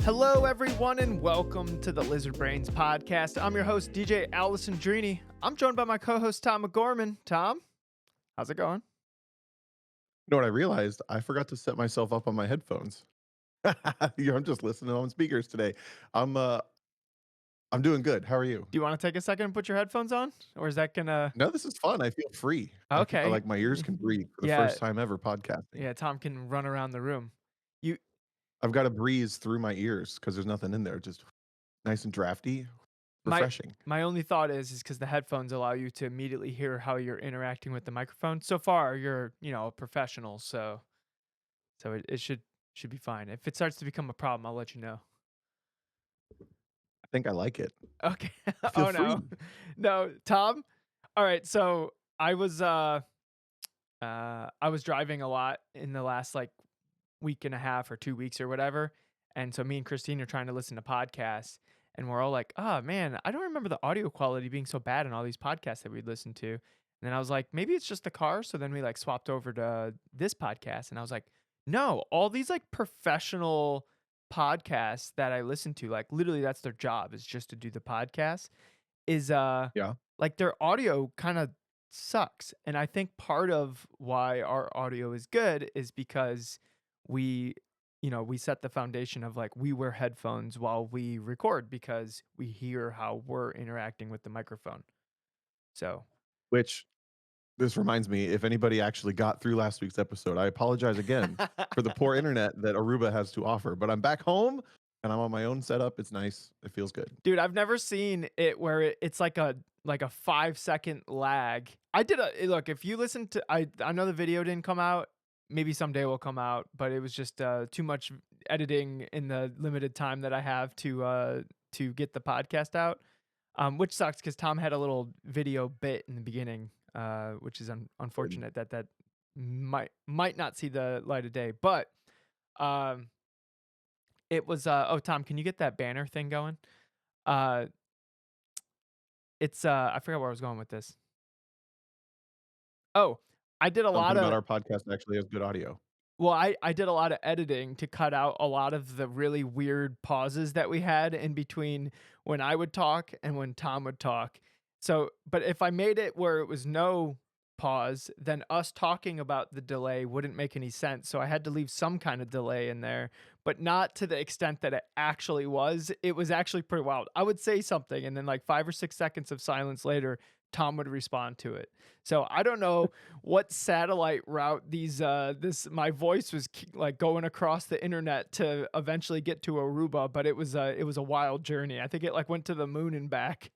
Hello, everyone, and welcome to the Lizard Brains podcast. I'm your host, DJ Allison Drini. I'm joined by my co-host, Tom McGorman. Tom, how's it going? You know what I realized? I forgot to set myself up on my headphones. I'm just listening on speakers today. I'm uh I'm doing good. How are you? Do you want to take a second and put your headphones on? Or is that gonna... No, this is fun. I feel free. I feel Okay. like my ears can breathe for the Yeah, first time ever podcasting. yeah, Tom can run around the room. You, I've got a breeze through my ears because there's nothing in there. Just nice and drafty, my refreshing. my only thought is because the headphones allow you to immediately hear how you're interacting with the microphone. So far, you're, a professional, so it should be fine. If it starts to become a problem, I'll let you know. I think I like it. Okay. I feel Oh no. free. No, Tom. All right, so I was driving a lot in the last like week and a half or 2 weeks or whatever. And so me and Christine are trying to listen to podcasts and we're all like, "Oh man, I don't remember the audio quality being so bad in all these podcasts that we'd listen to." And then I was like, "Maybe it's just the car." So then we like swapped over to this podcast and I was like, "No, all these like professional podcasts that I listen to, like literally that's their job is just to do the podcast is Yeah. like their audio kind of sucks." And I think part of why our audio is good is because we we set the foundation of like we wear headphones while we record because we hear how we're interacting with the microphone. So, Which this reminds me, if anybody actually got through last week's episode, I apologize again for the poor internet that Aruba has to offer. But I'm back home and I'm on my own setup. It's nice. It feels good. dude, I've never seen it where it's like a 5 second lag. I did a look. If you listen to, I know the video didn't come out. Maybe someday will come out, but it was just too much editing in the limited time that I have to get the podcast out. Which sucks because Tom had a little video bit in the beginning, which is unfortunate that might not see the light of day. But um, it was oh Tom, can you get that banner thing going? Uh, it's I forgot where I was going with this. Oh, I did a Something lot about of our podcast actually has good audio. well, I did a lot of editing to cut out a lot of the really weird pauses that we had in between when I would talk and when Tom would talk. So, but if I made it where it was no pause, then us talking about the delay wouldn't make any sense. So I had to leave some kind of delay in there, but not to the extent that it actually was. It was actually pretty wild. I would say something and then like 5 or 6 seconds of silence later, Tom would respond to it. So I don't know what satellite route this my voice was like going across the internet to eventually get to Aruba, but it was a wild journey. I think it like went to the moon and back.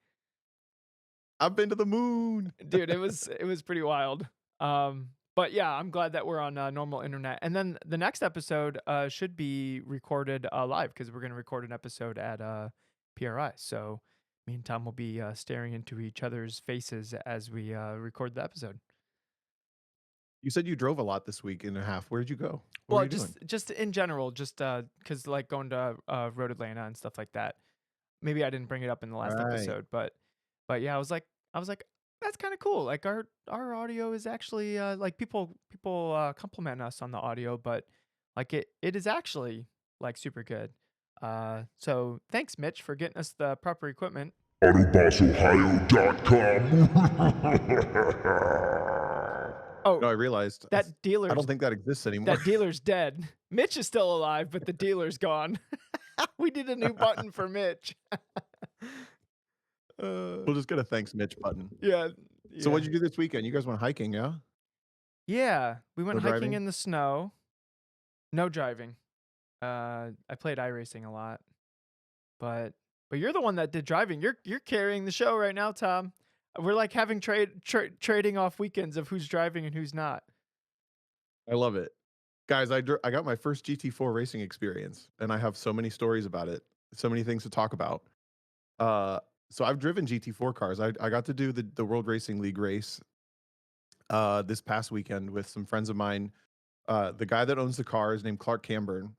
I've been to the moon. Dude, it was pretty wild. But yeah, I'm glad that we're on normal internet. And then the next episode should be recorded live because we're gonna record an episode at PRI. So me and Tom will be staring into each other's faces as we record the episode. You said you drove a lot this week and a half. Where did you go? What were Well, you doing? just in general, just because like going to Road Atlanta and stuff like that. Maybe I didn't bring it up in the last Right. episode, but yeah, I was like that's kind of cool. Like our audio is actually like people compliment us on the audio, but like it is actually like super good. So thanks, Mitch, for getting us the proper equipment. AutobossOhio.com. Oh, No, I realized that I dealer's don't think that exists anymore. that dealer's dead. Mitch is still alive, but the dealer's gone. We did a new button for Mitch. uh, We'll just get a thanks Mitch button. yeah, So yeah. what'd you do this weekend? You guys went hiking, yeah? Yeah, we went No hiking driving? in the snow. No driving. I played iRacing a lot, but you're the one that did driving. You're carrying the show right now, Tom. We're like having trading off weekends of who's driving and who's not. I love it. Guys, I got my first GT4 racing experience, and I have so many stories about it, so many things to talk about. Uh, so I've driven GT4 cars. I got to do the World Racing League race this past weekend with some friends of mine. The guy that owns the car is named Clark Camburn,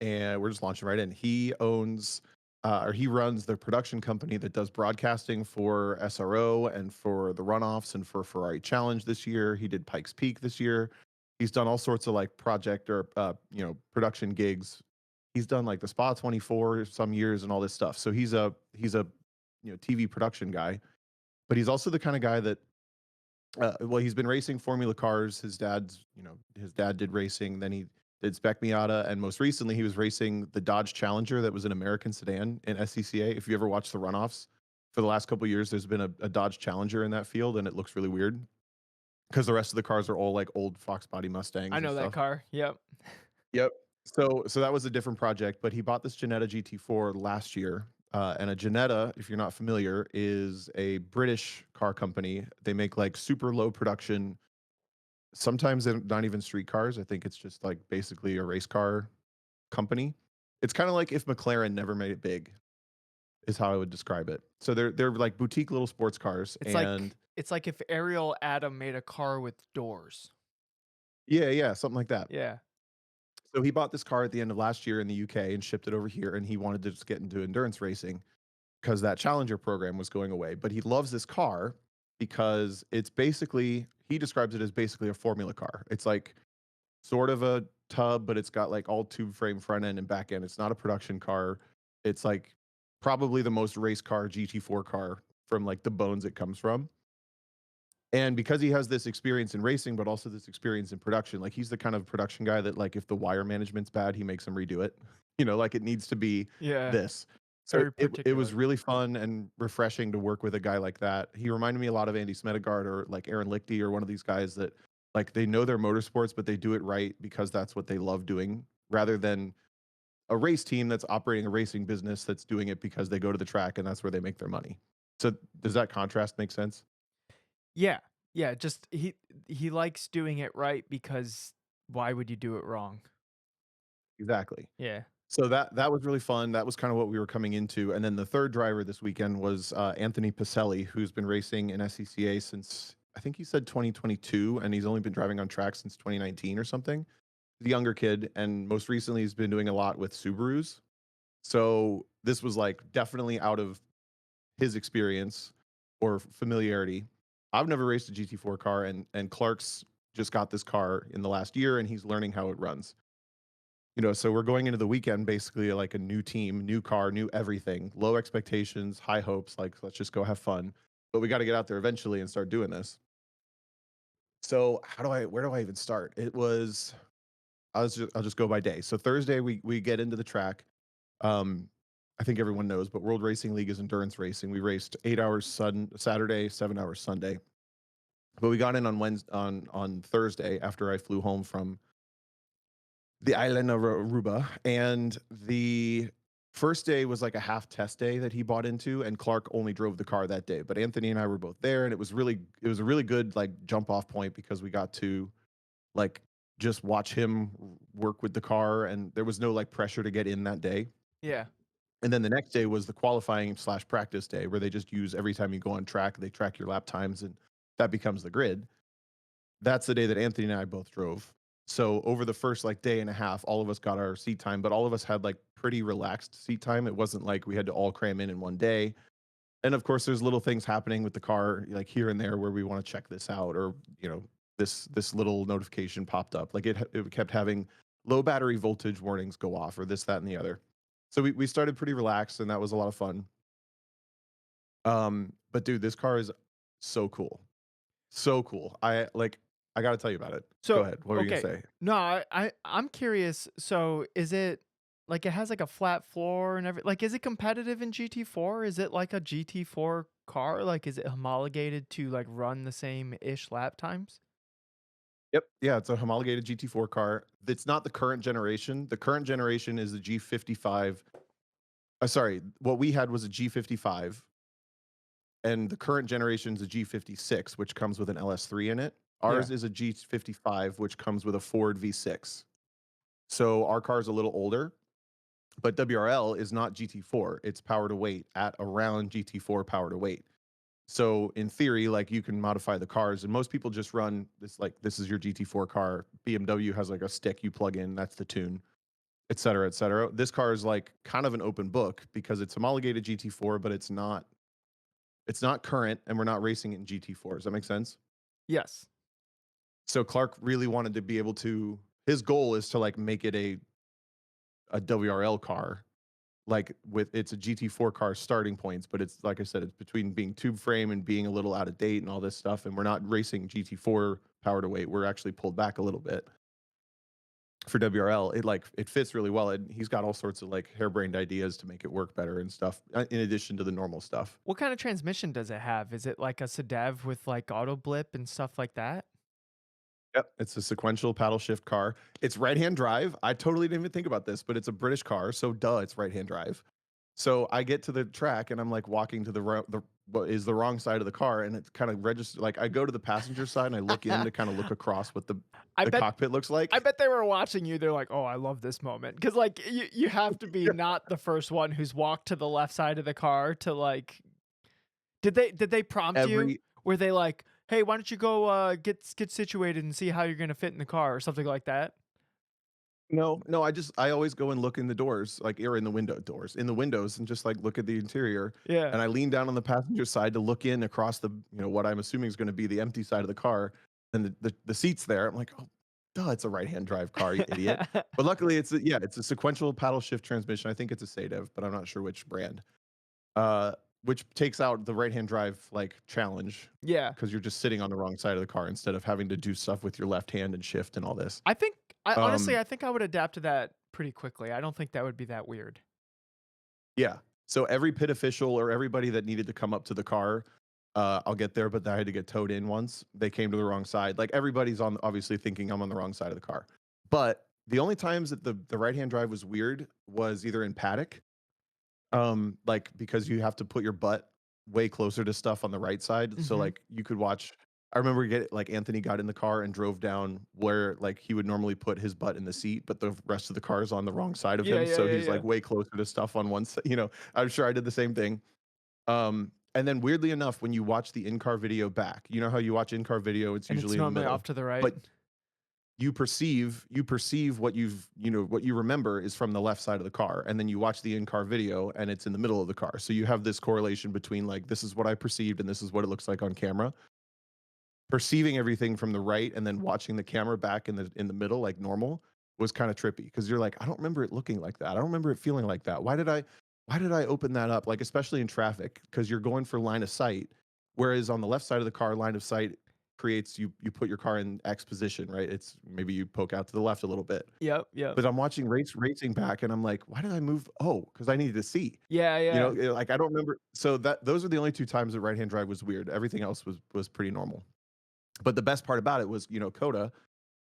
and we're just launching right in. He owns or he runs the production company that does broadcasting for SRO and for the runoffs and for Ferrari Challenge this year. He did Pikes Peak this year. He's done all sorts of like project or production gigs He's done like the Spa 24 some years and all this stuff. So he's a TV production guy, but he's also the kind of guy that well, he's been racing Formula cars. His dad did racing. Then he did Spec Miata, and most recently, he was racing the Dodge Challenger that was an American sedan in SCCA. If you ever watched the runoffs for the last couple of years, there's been a Dodge Challenger in that field, and it looks really weird because the rest of the cars are all like old Fox body I Mustangs and know that stuff. car. Yep. Yep. So that was a different project, but he bought this Ginetta GT4 last year. And a Ginetta, if you're not familiar, is a British car company. They make like super low production. Sometimes they're not even street cars. I think it's just like basically a race car company. It's kind of like if McLaren never made it big, is how I would describe it. So they're like boutique little sports cars, and It's like if Ariel Atom made a car with doors. yeah, something like that. Yeah. So he bought this car at the end of last year in the UK and shipped it over here, and he wanted to just get into endurance racing because that Challenger program was going away. But he loves this car because it's basically he describes it as basically a formula car. It's like sort of a tub, but it's got like all tube frame front end and back end. It's not a production car. It's like probably the most race car GT4 car from like the bones it comes from. And because he has this experience in racing, but also this experience in production, like he's the kind of production guy that like if the wire management's bad, he makes them redo it. Like it needs to be Yeah. this. So Very it was particular. really fun and refreshing to work with a guy like that. He reminded me a lot of Andy Smedegaard or like Aaron Lichty or one of these guys that like they know their motorsports, but they do it right because that's what they love doing, rather than a race team that's operating a racing business that's doing it because they go to the track and that's where they make their money. So does that contrast make sense? Yeah. Yeah, just he likes doing it right because why would you do it wrong? Exactly. Yeah. So that was really fun. That was kind of what we were coming into. And then the third driver this weekend was Anthony Pacelli, who's been racing in SCCA since I think he said 2022, and he's only been driving on track since 2019 or something. The younger kid, and most recently he's been doing a lot with Subarus. So this was like definitely out of his experience or familiarity. I've never raced a GT4 car, and Clark's just got this car in the last year, and he's learning how it runs. So we're going into the weekend basically like a new team, new car, new everything, low expectations, high hopes, like let's just go have fun. But we got to get out there eventually and start doing this. So where do I even start? I'll just go by day. So Thursday we get into the track. Um I think everyone knows, but World Racing League is endurance racing. We raced 8 hours Saturday, 7 hours Sunday. But we got in on Wednesday on Thursday after I flew home from the island of Aruba, and the first day was like a half test day that he bought into, and Clark only drove the car that day. But Anthony and I were both there, and it was a really good like jump off point because we got to like just watch him work with the car, and there was no like pressure to get in that day. Yeah. And then the next day was the qualifying slash practice day where they just use every time you go on track, they track your lap times, and that becomes the grid. That's the day that Anthony and I both drove. So over the first like day and a half, all of us got our seat time, but all of us had like pretty relaxed seat time. It wasn't like we had to all cram in one day. And of course, there's little things happening with the car, like here and there, where we want to check this out, or this little notification popped up. Like it kept having low battery voltage warnings go off, or this, that, and the other. So we started pretty relaxed, and that was a lot of fun. But dude, this car is so cool. So cool. I gotta tell you about it. Go So, ahead. What were you gonna okay. say? No, I'm curious. So, is it like it has like a flat floor and like is it competitive in GT4? Is it like a GT4 car? Like is it homologated to like run the same ish lap times? Yep. Yeah, it's a homologated GT4 car. It's not the current generation. The current generation is the G55. Sorry, what we had was a G55, and the current generation is a G56, which comes with an LS3 in it. Yeah. Ours is a G55, which comes with a Ford V6. So our car is a little older, but WRL is not GT4. It's power to weight at around GT4 power to weight. So in theory, like you can modify the cars, and most people just run this like this is your GT4 car. BMW has like a stick you plug in, that's the tune, et cetera, et cetera. This car is like kind of an open book because it's homologated GT4, but it's not current, and we're not racing it in GT4. Does that make sense? Yes. So Clark really wanted to be able to. His goal is to like make it a WRL car, like with it's a GT4 car starting points, but it's like I said, it's between being tube frame and being a little out of date and all this stuff. And we're not racing GT4 power to weight. We're actually pulled back a little bit for WRL. It fits really well. And he's got all sorts of like harebrained ideas to make it work better and stuff, in addition to the normal stuff. What kind of transmission does it have? Is it like a Sedav with like auto blip and stuff like that? Yep, it's a sequential paddle shift car. It's right-hand drive. I totally didn't even think about this, but it's a British car, so duh, it's right-hand drive. So I get to the track and I'm like walking to the what is the wrong side of the car, and it's kind of registered. Like I go to the passenger side and I look in to kind of look across what I the bet cockpit looks I like. bet they were watching you. They're like, "Oh, I love this moment," because like you have to be Yeah. not the first one who's walked to the left side of the car to like. Did they prompt you? Every Were they like, "Hey, why don't you go get situated and see how you're gonna fit in the car," or something like that? No, no, I always go and look in the doors, like or in the window doors, in the windows, and just like look at the interior. Yeah. And I lean down on the passenger side to look in across the, what I'm assuming is going to be the empty side of the car, and the seats there. I'm like, oh, duh, it's a right-hand drive car, you idiot. But luckily, it's a sequential paddle shift transmission. I think it's a Sadev, but I'm not sure which brand. Uh, which takes out the right-hand drive like challenge Yeah. because you're just sitting on the wrong side of the car instead of having to do stuff with your left hand and shift and all this. I think I honestly, Um, I think I would adapt to that pretty quickly. I don't think that would be that weird. Yeah. So every pit official or everybody that needed to come up to the car, I'll get there, but I had to get towed in once. They came to the wrong side. Like everybody's on obviously thinking I'm on the wrong side of the car. But the only times that the right hand drive was weird was either in paddock, like because you have to put your butt way closer to stuff on the right side. So Mhm. like you could watch. I remember Anthony got in the car and drove down where like he would normally put his butt in the seat, but the rest of the car is on the wrong side of Yeah, him. yeah, So yeah, he's like yeah. way closer to stuff on one side. I'm sure I did the same thing. And then weirdly enough, when you watch the in-car video back, you know how you watch in-car video, it's And it's usually in the normally off middle, to the right. but you perceive what you remember is from the left side of the car, and then you watch the in-car video and it's in the middle of the car. So you have this correlation between like this is what I perceived and this is what it looks like on camera. Perceiving everything from the right and then watching the camera back in the middle like normal was kind of trippy because you're like, I don't remember it looking like that. I don't remember it feeling like that. Why did I open that up? Like especially in traffic because you're going for line of sight, whereas on the left side of the car, line of sight creates you put your car in X position, right? It's maybe you poke out to the left a little bit. Yep, yep. But I'm watching racing back and I'm like, why did I move? Oh, because I needed to see. Yeah, yeah. Like I don't remember. So those are the only two times the right hand drive was weird. Everything else was pretty normal. But the best part about it was, Coda,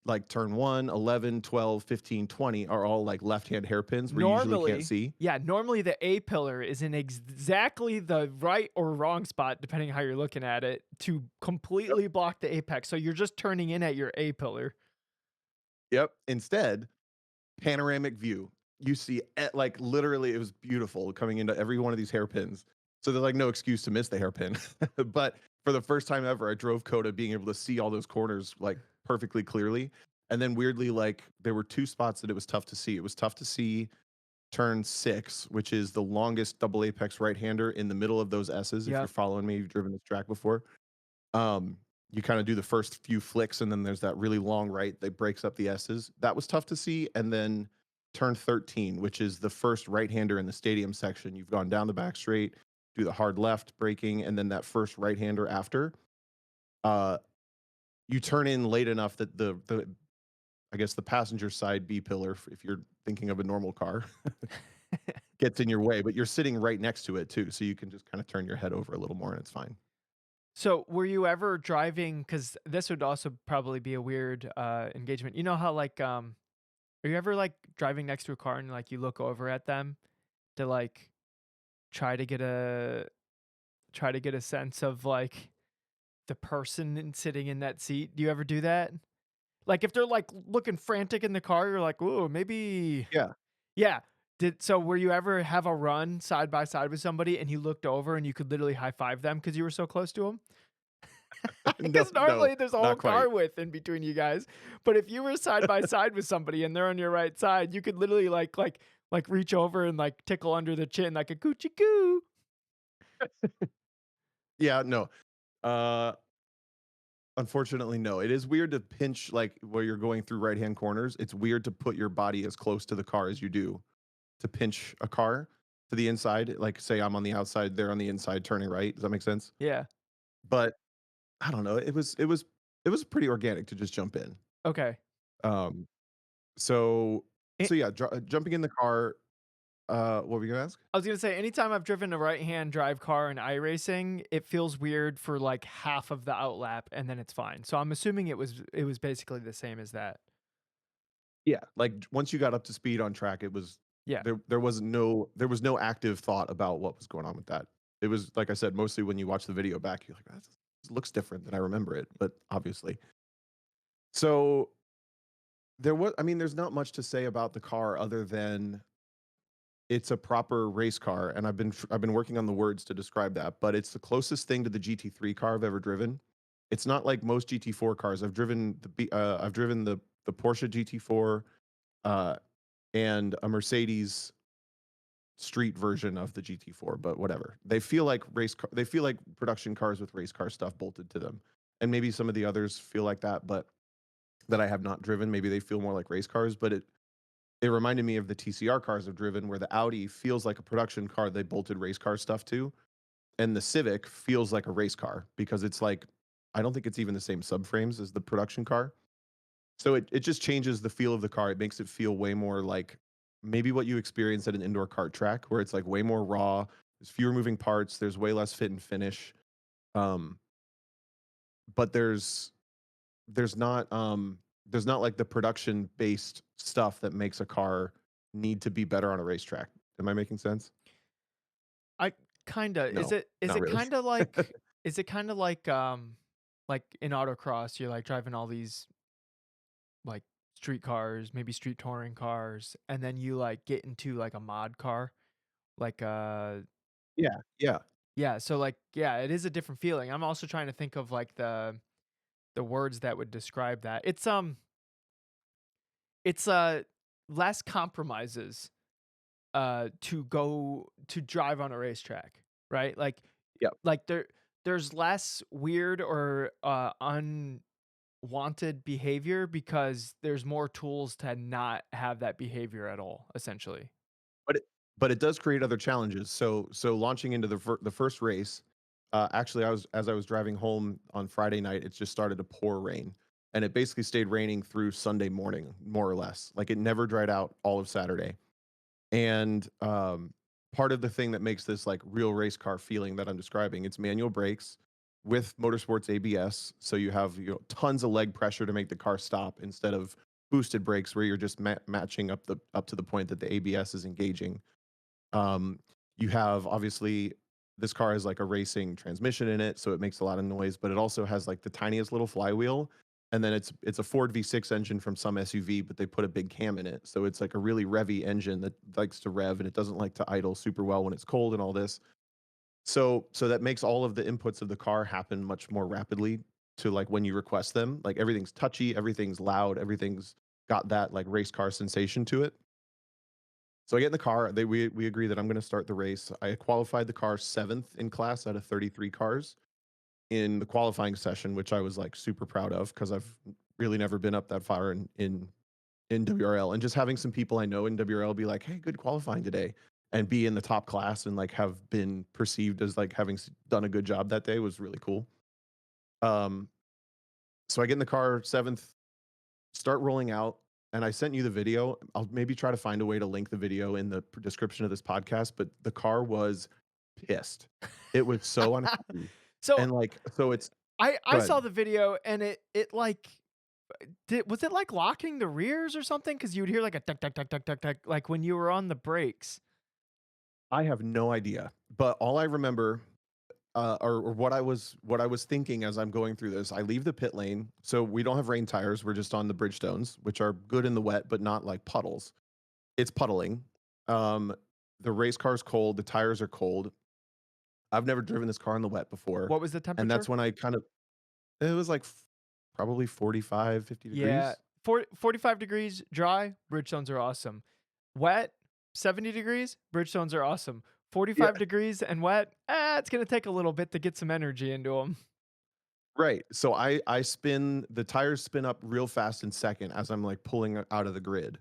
like turn 1, 11, 12, 15, 20 are all like left-hand hairpins where you usually can't Normally, see. yeah, normally the A pillar is in exactly the right or wrong spot, depending how you're looking at it, to Yep. completely block the apex. So you're just turning in at your A pillar. Yep. Instead, panoramic view. You see, like literally, it was beautiful coming into every one of these hairpins. So there's like no excuse to miss the hairpin. But for the first time ever, I drove Coda being able to see all those corners like perfectly clearly. And then weirdly, like there were two spots that it was tough to see. It was tough to see turn 6, which is the longest double apex right-hander in the middle of those S's. If you're Yep. following me, you've driven this track before. Um, you kind of do the first few flicks, and then there's that really long right that breaks up the S's. That was tough to see. And then turn 13, which is the first right-hander in the stadium section. You've gone down the back straight, do the hard left braking, and then that first right-hander after. Uh, you turn in late enough that the I guess the passenger side B pillar, if you're thinking of a normal car, gets in your way, but you're sitting right next to it too, so you can just kinda turn your head over a little more and it's fine. So, were you ever driving? Because this would also probably be a weird engagement. You know how like are you ever like driving next to a car and like you look over at them to like try to get a sense of like the person sitting in that seat? Do you ever do that? Like if they're like looking frantic in the car, you're like, "Ooh, maybe." Yeah. Yeah. Were you ever have a run side by side with somebody and you looked over and you could literally high five them because you were so close to them? No, Because no, normally there's a whole not quite. car width in between you guys, but if you were side by side with somebody and they're on your right side, you could literally like reach over and like tickle under the chin like a coochie coo. Yeah, no. Uh, Unfortunately, no. It is weird to pinch, like, where you're going through right-hand corners. It's weird to put your body as close to the car as you do to pinch a car to the inside. Like, say I'm on the outside, they're on the inside turning right. Does that make sense? Yeah. But I don't know. It was pretty organic to just jump in. Okay. Um, so It, so yeah, jumping in the car. What were you gonna ask? I was gonna say, anytime I've driven a right-hand drive car in iRacing, it feels weird for like half of the outlap, and then it's fine. So I'm assuming it was basically the same as that. Yeah, like once you got up to speed on track, it was Yeah. there was no active thought about what was going on with that. It was like I said, mostly when you watch the video back, you're like, "Ah, this looks different than I remember it," but obviously. So I mean, there's not much to say about the car other than it's a proper race car, and I've been working on the words to describe that, but it's the closest thing to the GT3 car I've ever driven. It's not like most GT4 cars. I've driven the Porsche GT4, uh, and a Mercedes street version of the GT4, but whatever. They feel like production cars with race car stuff bolted to them. And maybe some of the others feel like that, but that I have not driven, maybe they feel more like race cars, but it reminded me of the TCR cars I've driven where the Audi feels like a production car they bolted race car stuff to, and the Civic feels like a race car because it's like I don't think it's even the same subframes as the production car. So it just changes the feel of the car. It makes it feel way more like maybe what you experience at an indoor kart track where it's like way more raw, there's fewer moving parts, there's way less fit and finish. Um, but there's not like the production based stuff that makes a car need to be better on a racetrack. Am I making sense? I kinda is No, it is not it really. kinda like is it kinda like in autocross, you're like driving all these like street cars, maybe street touring cars, and then you like get into like a mod car, like Yeah, yeah, yeah, so like yeah, it is a different feeling. I'm also trying to think of like the words that would describe that. It's less compromises to go to drive on a racetrack, right? yep. Like there's less weird or unwanted behavior because there's more tools to not have that behavior at all, essentially. But it does create other challenges. So launching into the first race, actually, I was driving home on Friday night, it just started to pour rain, and it basically stayed raining through Sunday morning, more or less. Like, it never dried out all of Saturday. And, part of the thing that makes this, like, real race car feeling that I'm describing, it's manual brakes with motorsports ABS, so you have, tons of leg pressure to make the car stop instead of boosted brakes where you're just matching up to the point that the ABS is engaging. Um, you have obviously this car has like a racing transmission in it, so it makes a lot of noise, but it also has like the tiniest little flywheel. And then it's a Ford V6 engine from some SUV, but they put a big cam in it. So it's like a really revvy engine that likes to rev and it doesn't like to idle super well when it's cold and all this. So that makes all of the inputs of the car happen much more rapidly to like when you request them. Like everything's touchy, everything's loud, everything's got that like race car sensation to it. So I get in the car. We agree that I'm going to start the race. I qualified the car seventh in class out of 33 cars in the qualifying session, which I was like super proud of because I've really never been up that far in WRL. And just having some people I know in WRL be like, "Hey, good qualifying today," and be in the top class and like have been perceived as like having done a good job that day was really cool. Um, so I get in the car seventh, start rolling out, and I sent you the video. I'll maybe try to find a way to link the video in the description of this podcast, but the car was pissed. It was so unhappy. So And like so it's I good. saw the video and it like was it like locking the rears or something? Because you would hear like a tuck tuck tuck tuck tuck tuck like when you were on the brakes. I have no idea, but all I remember or what I was thinking as I'm going through this, I leave the pit lane. So we don't have rain tires. We're just on the Bridgestones, which are good in the wet, but not like puddles. It's puddling. Um, the race car's cold. The tires are cold. I've never driven this car in the wet before, What was the and that's temperature? when I kind of it was like probably 45, 50 Yeah, degrees. 45 degrees dry, Bridgestones are awesome. Wet, 70 degrees, Bridgestones are awesome. Yeah, 45 degrees and wet, it's gonna take a little bit to get some energy into them. Right. So I spin the tires spin up real fast in second as I'm like pulling out of the grid.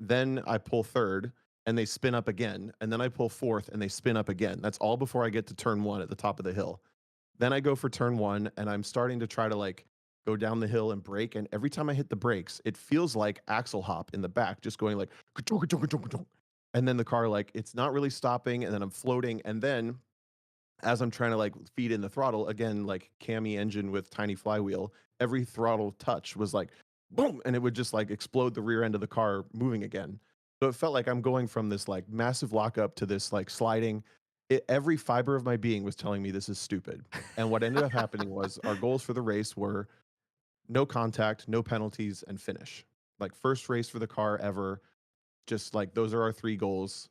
Then I pull third and they spin up again. And then I pull fourth and they spin up again. That's all before I get to turn one at the top of the hill. Then I go for turn one and I'm starting to try to like go down the hill and brake. And every time I hit the brakes, it feels like axle hop in the back, just going like, ka-chunk, ka-chunk, ka-chunk, ka-chunk. And then the car, like, it's not really stopping. And then I'm floating. And then as I'm trying to like feed in the throttle again, like cami engine with tiny flywheel, every throttle touch was like boom, and it would just like explode the rear end of the car moving again. So it felt like I'm going from this like massive lockup to this like sliding. Every fiber of my being was telling me this is stupid. And what ended up happening was our goals for the race were no contact, no penalties, and finish. Like first race for the car ever. Just like those are our three goals.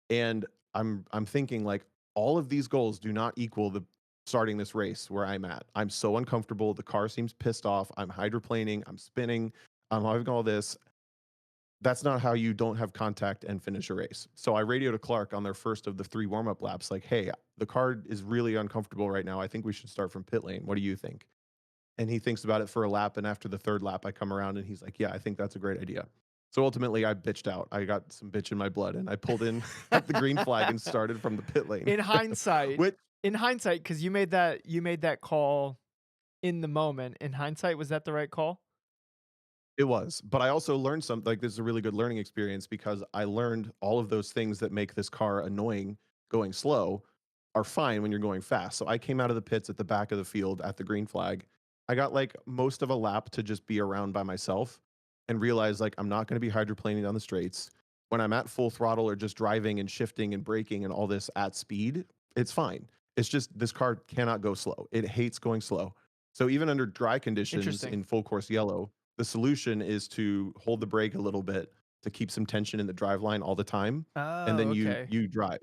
And I'm thinking like all of these goals do not equal the starting this race where I'm at. I'm so uncomfortable. The car seems pissed off. I'm hydroplaning. I'm spinning. I'm having all this. That's not how you don't have contact and finish a race. So I radioed to Clark on their first of the three warm up laps, like, hey, the car is really uncomfortable right now. I think we should start from pit lane. What do you think? And he thinks about it for a lap. And after the third lap, I come around and he's like, yeah, I think that's a great idea. So ultimately, I bitched out. I got some bitch in my blood and I pulled in at the green flag and started from the pit lane, In hindsight which in hindsight, because you made that call in the moment. In hindsight, was that the right call? it was. But I also learned something like this is a really good learning experience because I learned all of those things that make this car annoying going slow are fine when you're going fast. So I came out of the pits at the back of the field at the green flag. I got like most of a lap to just be around by myself and realized like I'm not going to be hydroplaning down the straights. When I'm at full throttle or just driving and shifting and braking and all this at speed, it's fine. It's just this car cannot go slow. It hates going slow. So even under dry conditions Interesting. in full course yellow, the solution is to hold the brake a little bit to keep some tension in the drive line all the time, and Oh, then you okay. you drive.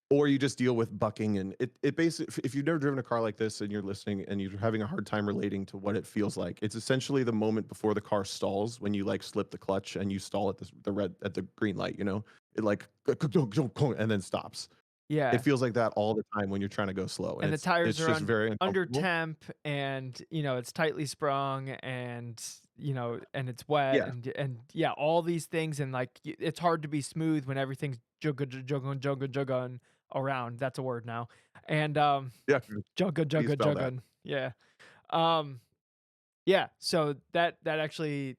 Or you just deal with bucking and it basically if you've never driven a car like this and you're listening and you're having a hard time relating to what it feels like, it's essentially the moment before the car stalls when you like slip the clutch and you stall at the red at the green light, you know? It like and then stops. It Yeah. feels like that all the time when you're trying to go slow, and And the it's tires are just very under uncomfortable. temp, and, it's tightly sprung, and, and it's wet, Yeah, and yeah, all these things, and, like, it's hard to be smooth when everything's jugga around. That's a word now. And, yeah. How do you spell that? jugging. Yeah. Um, yeah, so that actually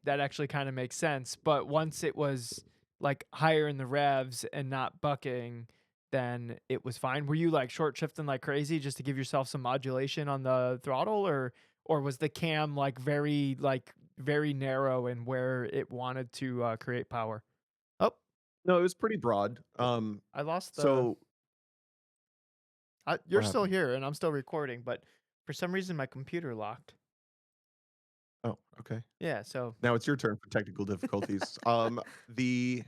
kinda makes sense, but once it was, like, higher in the revs and not bucking, then it was fine. Were you, like, short shifting like crazy just to give yourself some modulation on the throttle, or was the cam, very narrow in where it wanted to, create power? Oh, No, it was pretty broad. I lost the So you're what still happened? here, and I'm still recording, but for some reason, my computer locked. Oh, okay. Yeah, so Now it's your turn for technical difficulties. The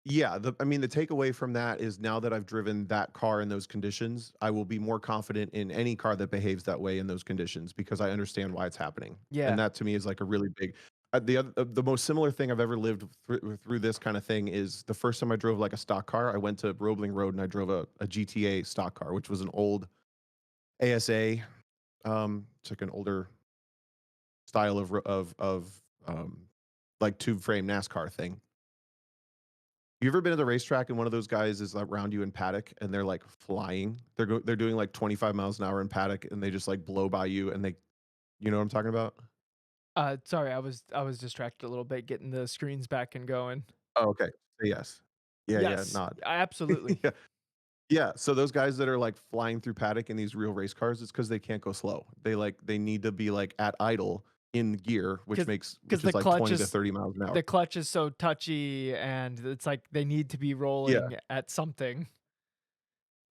Yeah, I mean, the takeaway from that is now that I've driven that car in those conditions, I will be more confident in any car that behaves that way in those conditions because I understand why it's happening. And yeah. that to me is like a really big the most similar thing I've ever lived through this kind of thing is the first time I drove like a stock car, I went to Roebling Road and I drove a GTA stock car, which was an old ASA. It's like an older style of like tube frame NASCAR thing. You ever been to the racetrack and one of those guys is around you in paddock and they're like flying? They're doing like 25 miles an hour in paddock and they just like blow by you and they you know what I'm talking about? Sorry, I was distracted a little bit getting the screens back and going. Oh, okay. Say yes. Yeah, yeah, Yes, nod. absolutely. Yeah. Yeah, so those guys that are like flying through paddock in these real race cars, it's because they can't go slow. They need to be like at idle in gear, which makes Because which the is like clutch 20 to is 30 miles an hour. the clutch is so touchy, and it's like they need to be Yeah. rolling at something.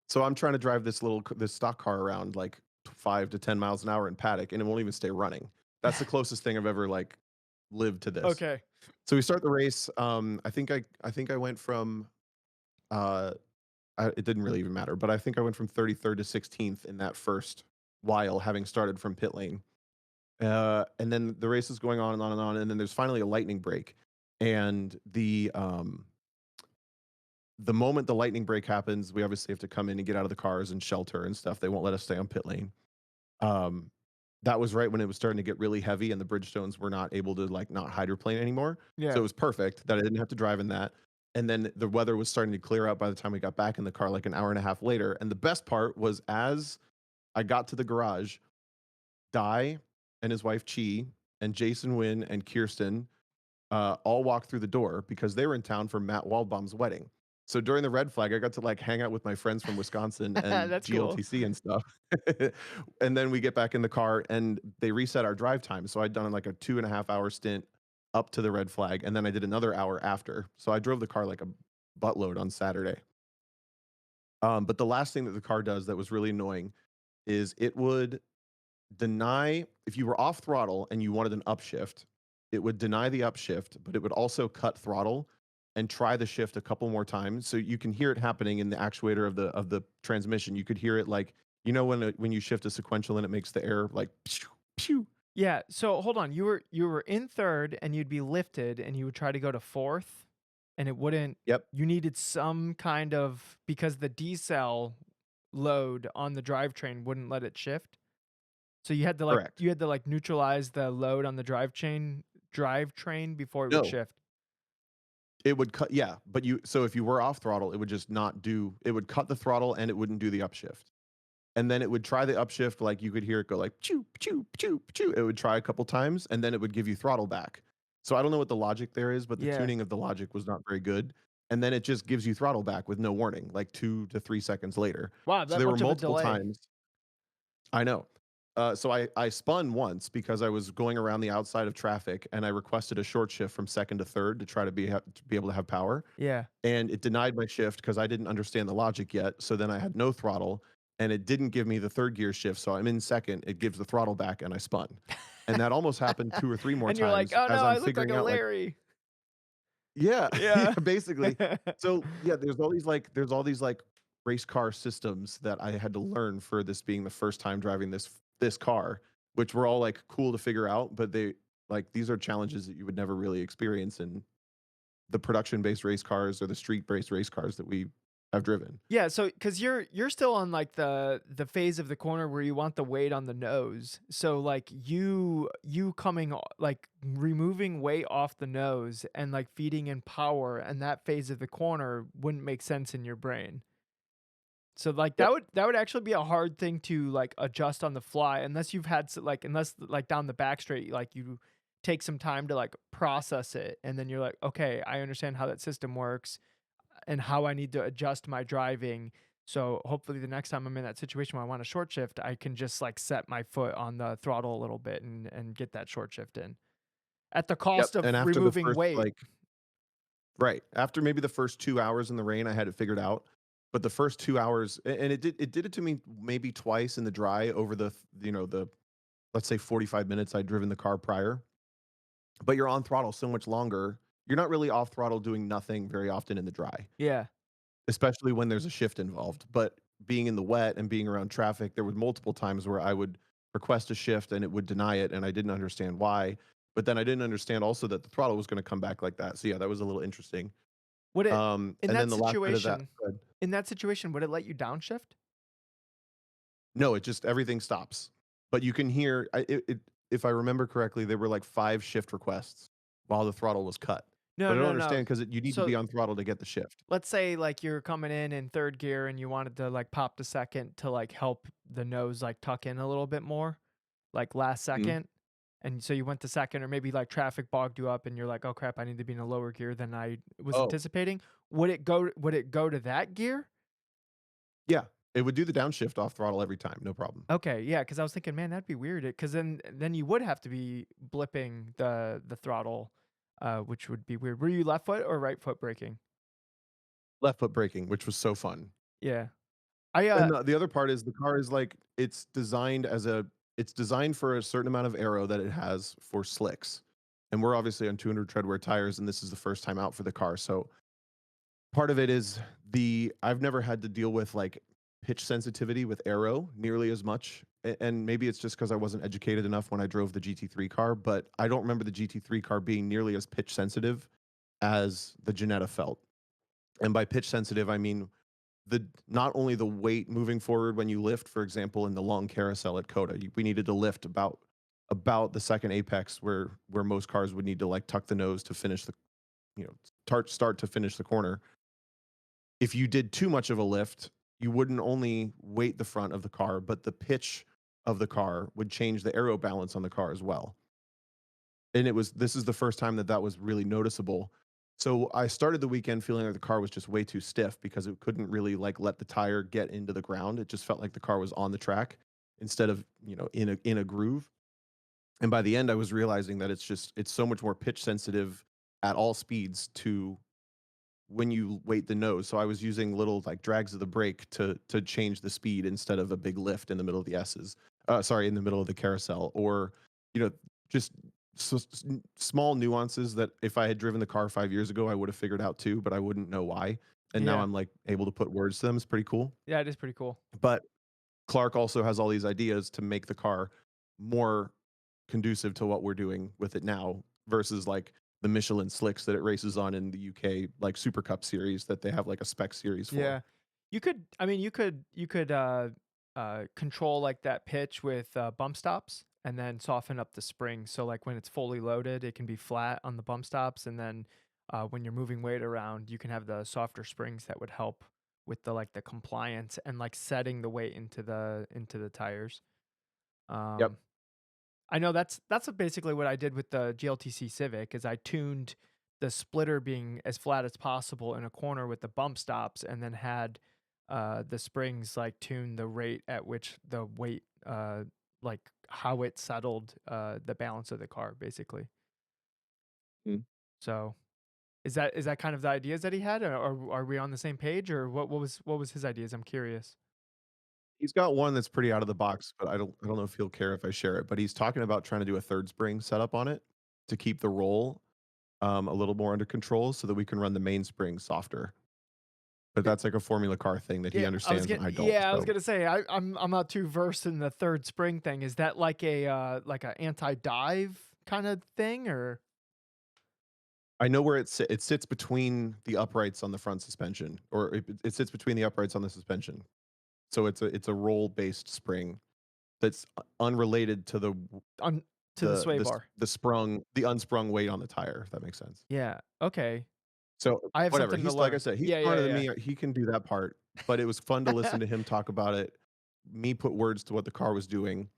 So I'm trying to drive this stock car around like 5 to 10 miles an hour in paddock, and it won't even stay running. That's the closest thing I've ever like lived to this. Okay. So we start the race. I think I went from uh, it didn't really even matter, but I think I went from 33rd to 16th in that first while having started from pit lane. And then the race is going on and on and on, and then there's finally a lightning break, and the moment the lightning break happens, we obviously have to come in and get out of the cars and shelter and stuff. They won't let us stay on pit lane. Um, that was right when it was starting to get really heavy and the Bridgestones were not able to, like, not hydroplane anymore. So it Yeah. was perfect that I didn't have to drive in that. And then the weather was starting to clear out by the time we got back in the car, like an hour and a half later. And the best part was as I got to the garage, Di and his wife Chi and Jason Wynn and Kirsten all walked through the door because they were in town for Matt Waldbaum's wedding. So during the red flag, I got to like hang out with my friends from Wisconsin and That's cool. GLTC and stuff. And then we get back in the car and they reset our drive time. So I'd done like a 2.5 hour stint up to the red flag. And then I did another hour after. So I drove the car like a buttload on Saturday. But the last thing that the car does that was really annoying is it would deny if you were off throttle and you wanted an upshift, it would deny the upshift, but it would also cut throttle and try the shift a couple more times. So you can hear it happening in the actuator of the transmission. You could hear it like when you shift a sequential and it makes the air like pew, pew. Yeah, so hold on, you were in 3rd and you'd be lifted and you would try to go to 4th and it wouldn't Yep, you needed some kind of because the decel load on the drivetrain wouldn't let it shift. So correct. you had to, like, neutralize the load on the drivetrain before it would No, shift. it would cut. Yeah, but you so if you were off throttle, it would just not do. It would cut the throttle and it wouldn't do the upshift. And then it would try the upshift, like, you could hear it go like, "Choo, choo, choo, choo." It would try a couple times, and then it would give you throttle back. So I don't know what the logic there is, but the Yeah. tuning of the logic was not very good, and then it just gives you throttle back with no warning, like 2 to 3 seconds later. Wow, So that there were much of a multiple delay. times. I know. So I spun once because I was going around the outside of traffic, and I requested a short shift from 2nd to 3rd to try to be able to have power, Yeah. and it denied my shift because I didn't understand the logic yet. So then I had no throttle, and it didn't give me the third gear shift. So I'm in second. It gives the throttle back, and I spun. And that almost happened 2 or 3 more And you're like, times "Oh, as no, I'm I look like figuring a out, like, Larry." yeah, yeah, Yeah. basically. So yeah, there's all these like race car systems that I had to learn for this being the first time driving this car, which were all like cool to figure out, but they like these are challenges that you would never really experience in the production-based race cars or the street-based race cars that we have driven. Yeah, so because you're still on, like, the phase of the corner where you want the weight on the nose. So, like, you coming o like, removing weight off the nose and, like, feeding in power and that phase of the corner wouldn't make sense in your brain. So, like, Yep. that would actually be a hard thing to, like, adjust on the fly unless you've had unless, like, down the back straight, like, you take some time to, like, process it, and then you're like, "Okay, I understand how that system works and how I need to adjust my driving." So, hopefully, the next time I'm in that situation where I want a short shift, I can just, like, set my foot on the throttle a little bit and get that short shift in at the Yep, cost and of after the removing first, weight. like right, after maybe the first 2 hours in the rain, I had it figured out, but the first 2 hours and it did it to me maybe twice in the dry over the let's say 45 minutes I'd driven the car prior, but you're on throttle so much longer. You're not really off throttle doing nothing very often in the dry, Yeah. especially when there's a shift involved, but being in the wet and being around traffic, there was multiple times where I would request a shift and it would deny it, and I didn't understand why, but then I didn't understand also that the throttle was gonna come back like that, so yeah, that was a little interesting. Would it in And then that the last bit of that situation in that situation, would it let you downshift? no, it just everything stops. But you can hear if I remember correctly, there were like 5 shift requests while the throttle was cut. No, But I don't no, no. understand because you need to So be on throttle to get the shift. let's say like you're coming in 3rd gear and you wanted to like pop to 2nd to like help the nose like tuck in a little bit more, like last Mhm. second. And so you went to 2nd or maybe like traffic bogged you up and you're like, "Oh crap, I need to be in a lower gear than I was Oh, anticipating." Would it go to that gear? yeah. It would do the downshift off throttle every time, no problem. Okay, yeah, because I was thinking, man, that'd be weird. Because then you would have to be blipping the throttle, which would be weird. Were you left foot or right foot braking? Left foot braking, which was so fun. Yeah. I And the other part is the car is like it's designed for a certain amount of aero that it has for slicks. And we're obviously on 200 treadwear tires, and this is the first time out for the car. So part of it is I've never had to deal with, like, pitch sensitivity with aero nearly as much, and maybe it's just because I wasn't educated enough when I drove the GT3 car, but I don't remember the GT3 car being nearly as pitch sensitive as the Ginetta felt. And by pitch sensitive, I mean the not only the weight moving forward when you lift, for example, in the long carousel at Coda, we needed to lift about the second apex where most cars would need to like tuck the nose to finish the start to finish the corner. If you did too much of a lift, you wouldn't only weight the front of the car, but the pitch of the car would change the aero balance on the car as well. And this is the first time that that was really noticeable. So I started the weekend feeling like the car was just way too stiff because it couldn't really like let the tire get into the ground. It just felt like the car was on the track instead of, in a groove. And by the end I was realizing that it's so much more pitch sensitive at all speeds to when you weight the nose. So I was using little like drags of the brake to change the speed instead of a big lift in the middle of the S's. Sorry, in the middle of the carousel, or you know, just small nuances that if I had driven the car 5 years ago, I would have figured out too, but I wouldn't know why. And now Yeah. I'm like able to put words to them. It's pretty cool. Yeah, it is pretty cool. But Clark also has all these ideas to make the car more conducive to what we're doing with it now versus like the Michelin slicks that it races on in the UK, like Super Cup series that they have like a spec series for. Yeah. You could control, like, that pitch with, bump stops and then soften up the spring, so, like, when it's fully loaded, it can be flat on the bump stops, and then, when you're moving weight around, you can have the softer springs that would help with the, like, the compliance and, like, setting the weight into the tires. Yep. Um I know that's basically what I did with the GLTC Civic is I tuned the splitter being as flat as possible in a corner with the bump stops and then had the springs like tune the rate at which the weight like how it settled the balance of the car basically. Mm. So is that kind of the ideas that he had or are we on the same page or what was his ideas? I'm curious. He's got one that's pretty out of the box, but I don't know if he'll care if I share it. But he's talking about trying to do a third spring setup on it to keep the roll a little more under control so that we can run the mainspring softer. But that's like a Formula Car thing that he understands and I don't. I was So gonna say I'm not too versed in the third spring thing. Is that like a anti-dive kind of thing or I know where it sits between the uprights on the front suspension, or it sits between the uprights on the suspension. So it's a roll based spring that's unrelated to on to the sway bar? the unsprung weight on the tire. If that makes sense. Yeah. Okay. So I have whatever. something to He's like I learn. said, he's Yeah, smarter yeah, than yeah. me. He can do that part. But it was fun to listen to him talk about it. Me put words to what the car was doing.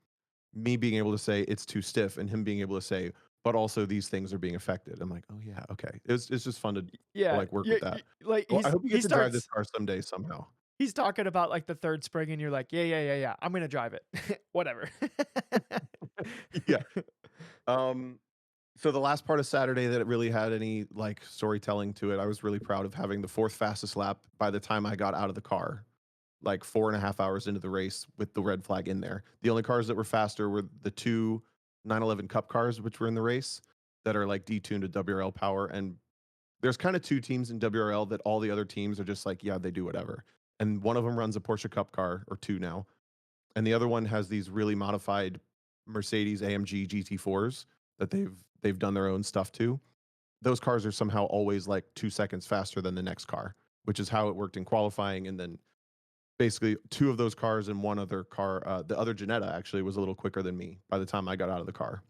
Me being able to say it's too stiff, and him being able to say, but also these things are being affected. I'm like, oh yeah, okay. It's just fun to Yeah. like work with that. Like Well, I hope you he get to drive this starts car someday somehow. he's talking about like the third spring and you're like, "Yeah, yeah, yeah, yeah. I'm gonna drive it." Whatever. Yeah. Um, so the last part of Saturday that it really had any like storytelling to it, I was really proud of having the fourth fastest lap by the time I got out of the car, like 4.5 hours into the race with the red flag in there. The only cars that were faster were the two 911 Cup cars, which were in the race that are like detuned to WRL power. And there's kind of two teams in WRL that all the other teams are just like, yeah, they do whatever. And one of them runs a Porsche Cup car, or two now, and the other one has these really modified Mercedes AMG GT4s that they've done their own stuff to. Those cars are somehow always like 2 seconds faster than the next car, which is how it worked in qualifying. And then basically two of those cars and one other car, the other Ginetta actually was a little quicker than me by the time I got out of the car.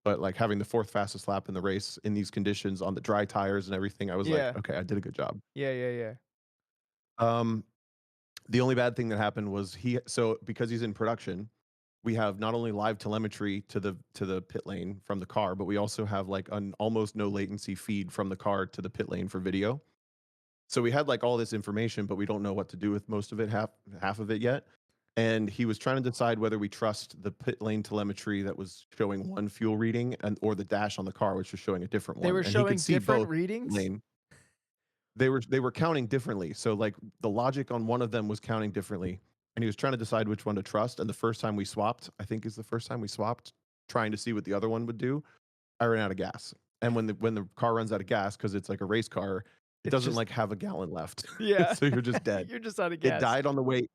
But like having the fourth fastest lap in the race in these conditions on the dry tires and everything, I was like, Yeah. okay, I did a good job. Yeah, yeah, yeah. Um, the only bad thing that happened was because he's in production, we have not only live telemetry to the pit lane from the car, but we also have like an almost no latency feed from the car to the pit lane for video. So we had like all this information, but we don't know what to do with most of it, half of it yet. And he was trying to decide whether we trust the pit lane telemetry that was showing one fuel reading and or the dash on the car, which was showing a different They one. were And he could showing see different both readings? lane. They were counting differently. So like the logic on one of them was counting differently. And he was trying to decide which one to trust. And the first time we swapped, I think is the first time we swapped, trying to see what the other one would do, I ran out of gas. And when the car runs out of gas, because it's like a race car, it It's doesn't just like have a gallon left. yeah. So you're just dead. You're just out of It gas. died on the way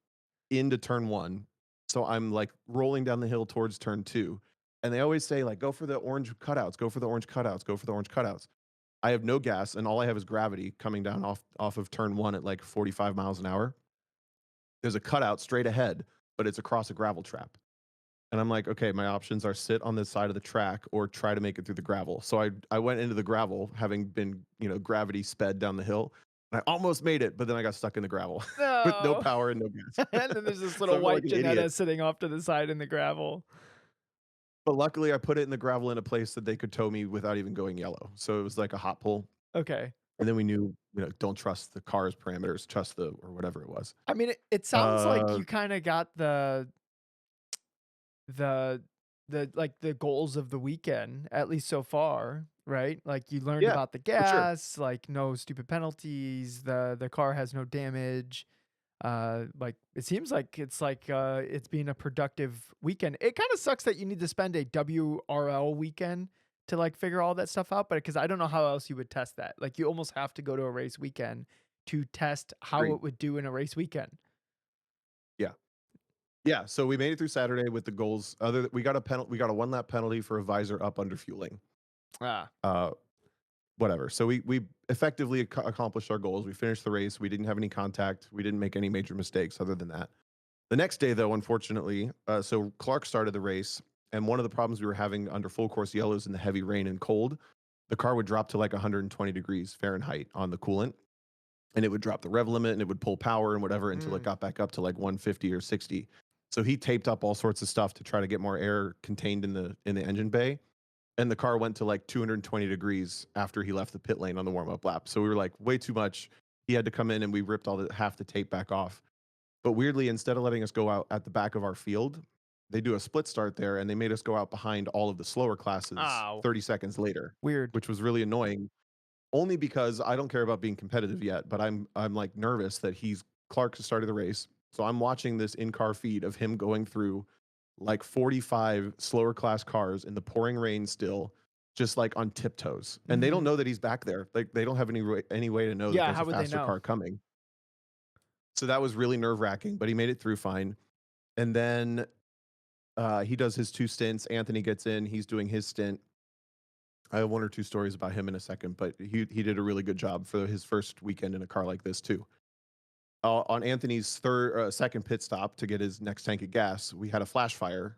into turn one. So I'm like rolling down the hill towards turn two. And they always say, like, go for the orange cutouts, go for the orange cutouts, go for the orange cutouts. I have no gas, and all I have is gravity coming down off of turn one at like 45 miles an hour. There's a cutout straight ahead, but it's across a gravel trap. And I'm like, okay, my options are sit on this side of the track or try to make it through the gravel. So I went into the gravel, having been, gravity sped down the hill. And I almost made it, but then I got stuck in the gravel with no No. power and no gas. And then there's this So little I feel like white an idiot. Ginetta sitting off to the side in the gravel. But luckily I put it in the gravel in a place that they could tow me without even going yellow. So it was like a hot pull. Okay. And then we knew, don't trust the car's parameters, trust the or whatever it was. I mean, it sounds like Uh you kinda got the the goals of the weekend, at least so far, right? Like, you learned yeah, about the for sure. gas, like, no stupid penalties, the car has no damage. Like, it seems like it's been a productive weekend. It kinda sucks that you need to spend a WRL weekend to, like, figure all that stuff out, but because I don't know how else you would test that. Like, you almost have to go to a race weekend to test how Agreed. it would do in a race weekend. Yeah. Yeah, so we made it through Saturday with the goals. We got we got a 1 lap penalty for a visor up under fueling. Ah. Uh, whatever. So we effectively accomplished our goals. We finished the race. We didn't have any contact. We didn't make any major mistakes other than that. The next day, though, unfortunately, so Clark started the race, and one of the problems we were having under full course yellows in the heavy rain and cold, the car would drop to like 120 degrees Fahrenheit on the coolant, and it would drop the rev limit and it would pull power and whatever until it Mm. got back up to like 150 or 60. So he taped up all sorts of stuff to try to get more air contained in the engine bay. And the car went to like 220 degrees after he left the pit lane on the warm up lap. So we were like, way too much. He had to come in and we ripped half the tape back off. But weirdly, instead of letting us go out at the back of our field, they do a split start there and they made us go out behind all of the slower classes Ow. 30 seconds later, Weird. which was really annoying. Only because I don't care about being competitive yet, but I'm like nervous that Clark has started the race. So I'm watching this in-car feed of him going through like 45 slower class cars in the pouring rain still, just like on tiptoes. And they don't Mhm. know that he's back there. Like they don't have any way to know that Yeah, there's how a would they faster know? car coming. So that was really nerve-wracking, but he made it through fine. And then he does his 2 stints. Anthony gets in, he's doing his stint. I have 1 or 2 stories about him in a second, but he did a really good job for his first weekend in a car like this too. On Anthony's second pit stop to get his next tank of gas, we had a flash fire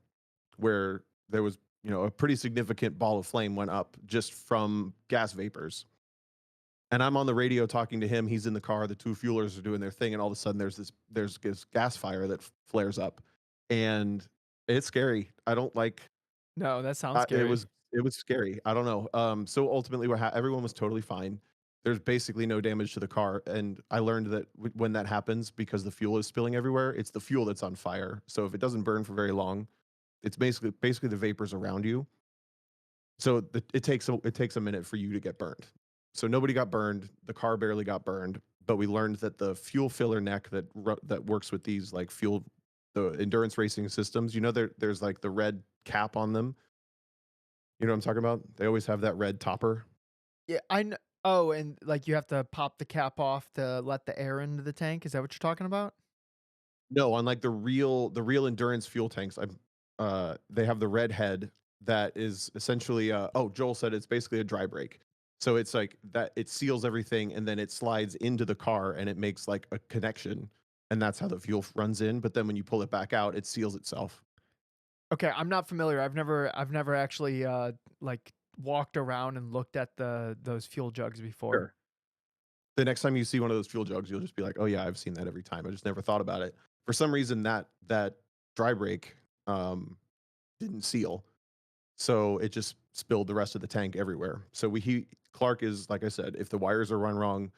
where there was, a pretty significant ball of flame went up just from gas vapors. And I'm on the radio talking to him. He's in the car. The 2 fuelers are doing their thing, and all of a sudden there's this gas fire that flares up, and it's scary. I don't like No, that sounds It scary. was scary. I don't know. So ultimately, everyone was totally fine. There's basically no damage to the car, and I learned that when that happens, because the fuel is spilling everywhere, it's the fuel that's on fire. So if it doesn't burn for very long, it's basically the vapors around you. So it takes a minute for you to get burned. So nobody got burned. The car barely got burned, but we learned that the fuel filler neck that works with these like the endurance racing systems. There's like the red cap on them. You know what I'm talking about? They always have that red topper. Yeah, I kn Oh, and, like, you have to pop the cap off to let the air into the tank, is that what you're talking about? No, on like the real endurance fuel tanks, they have the red head that is essentially Joel said it's basically a dry brake. So it's like that it seals everything and then it slides into the car and it makes like a connection and that's how the fuel runs in, but then when you pull it back out, it seals itself. Okay, I'm not familiar, I've never actually, like, walked around and looked at those fuel jugs before. Sure. The next time you see one of those fuel jugs, you'll just be like, "Oh yeah, I've seen that every time. I just never thought about it." For some reason that dry brake didn't seal. So it just spilled the rest of the tank everywhere. So Clark is like I said, if the wires are run wrong,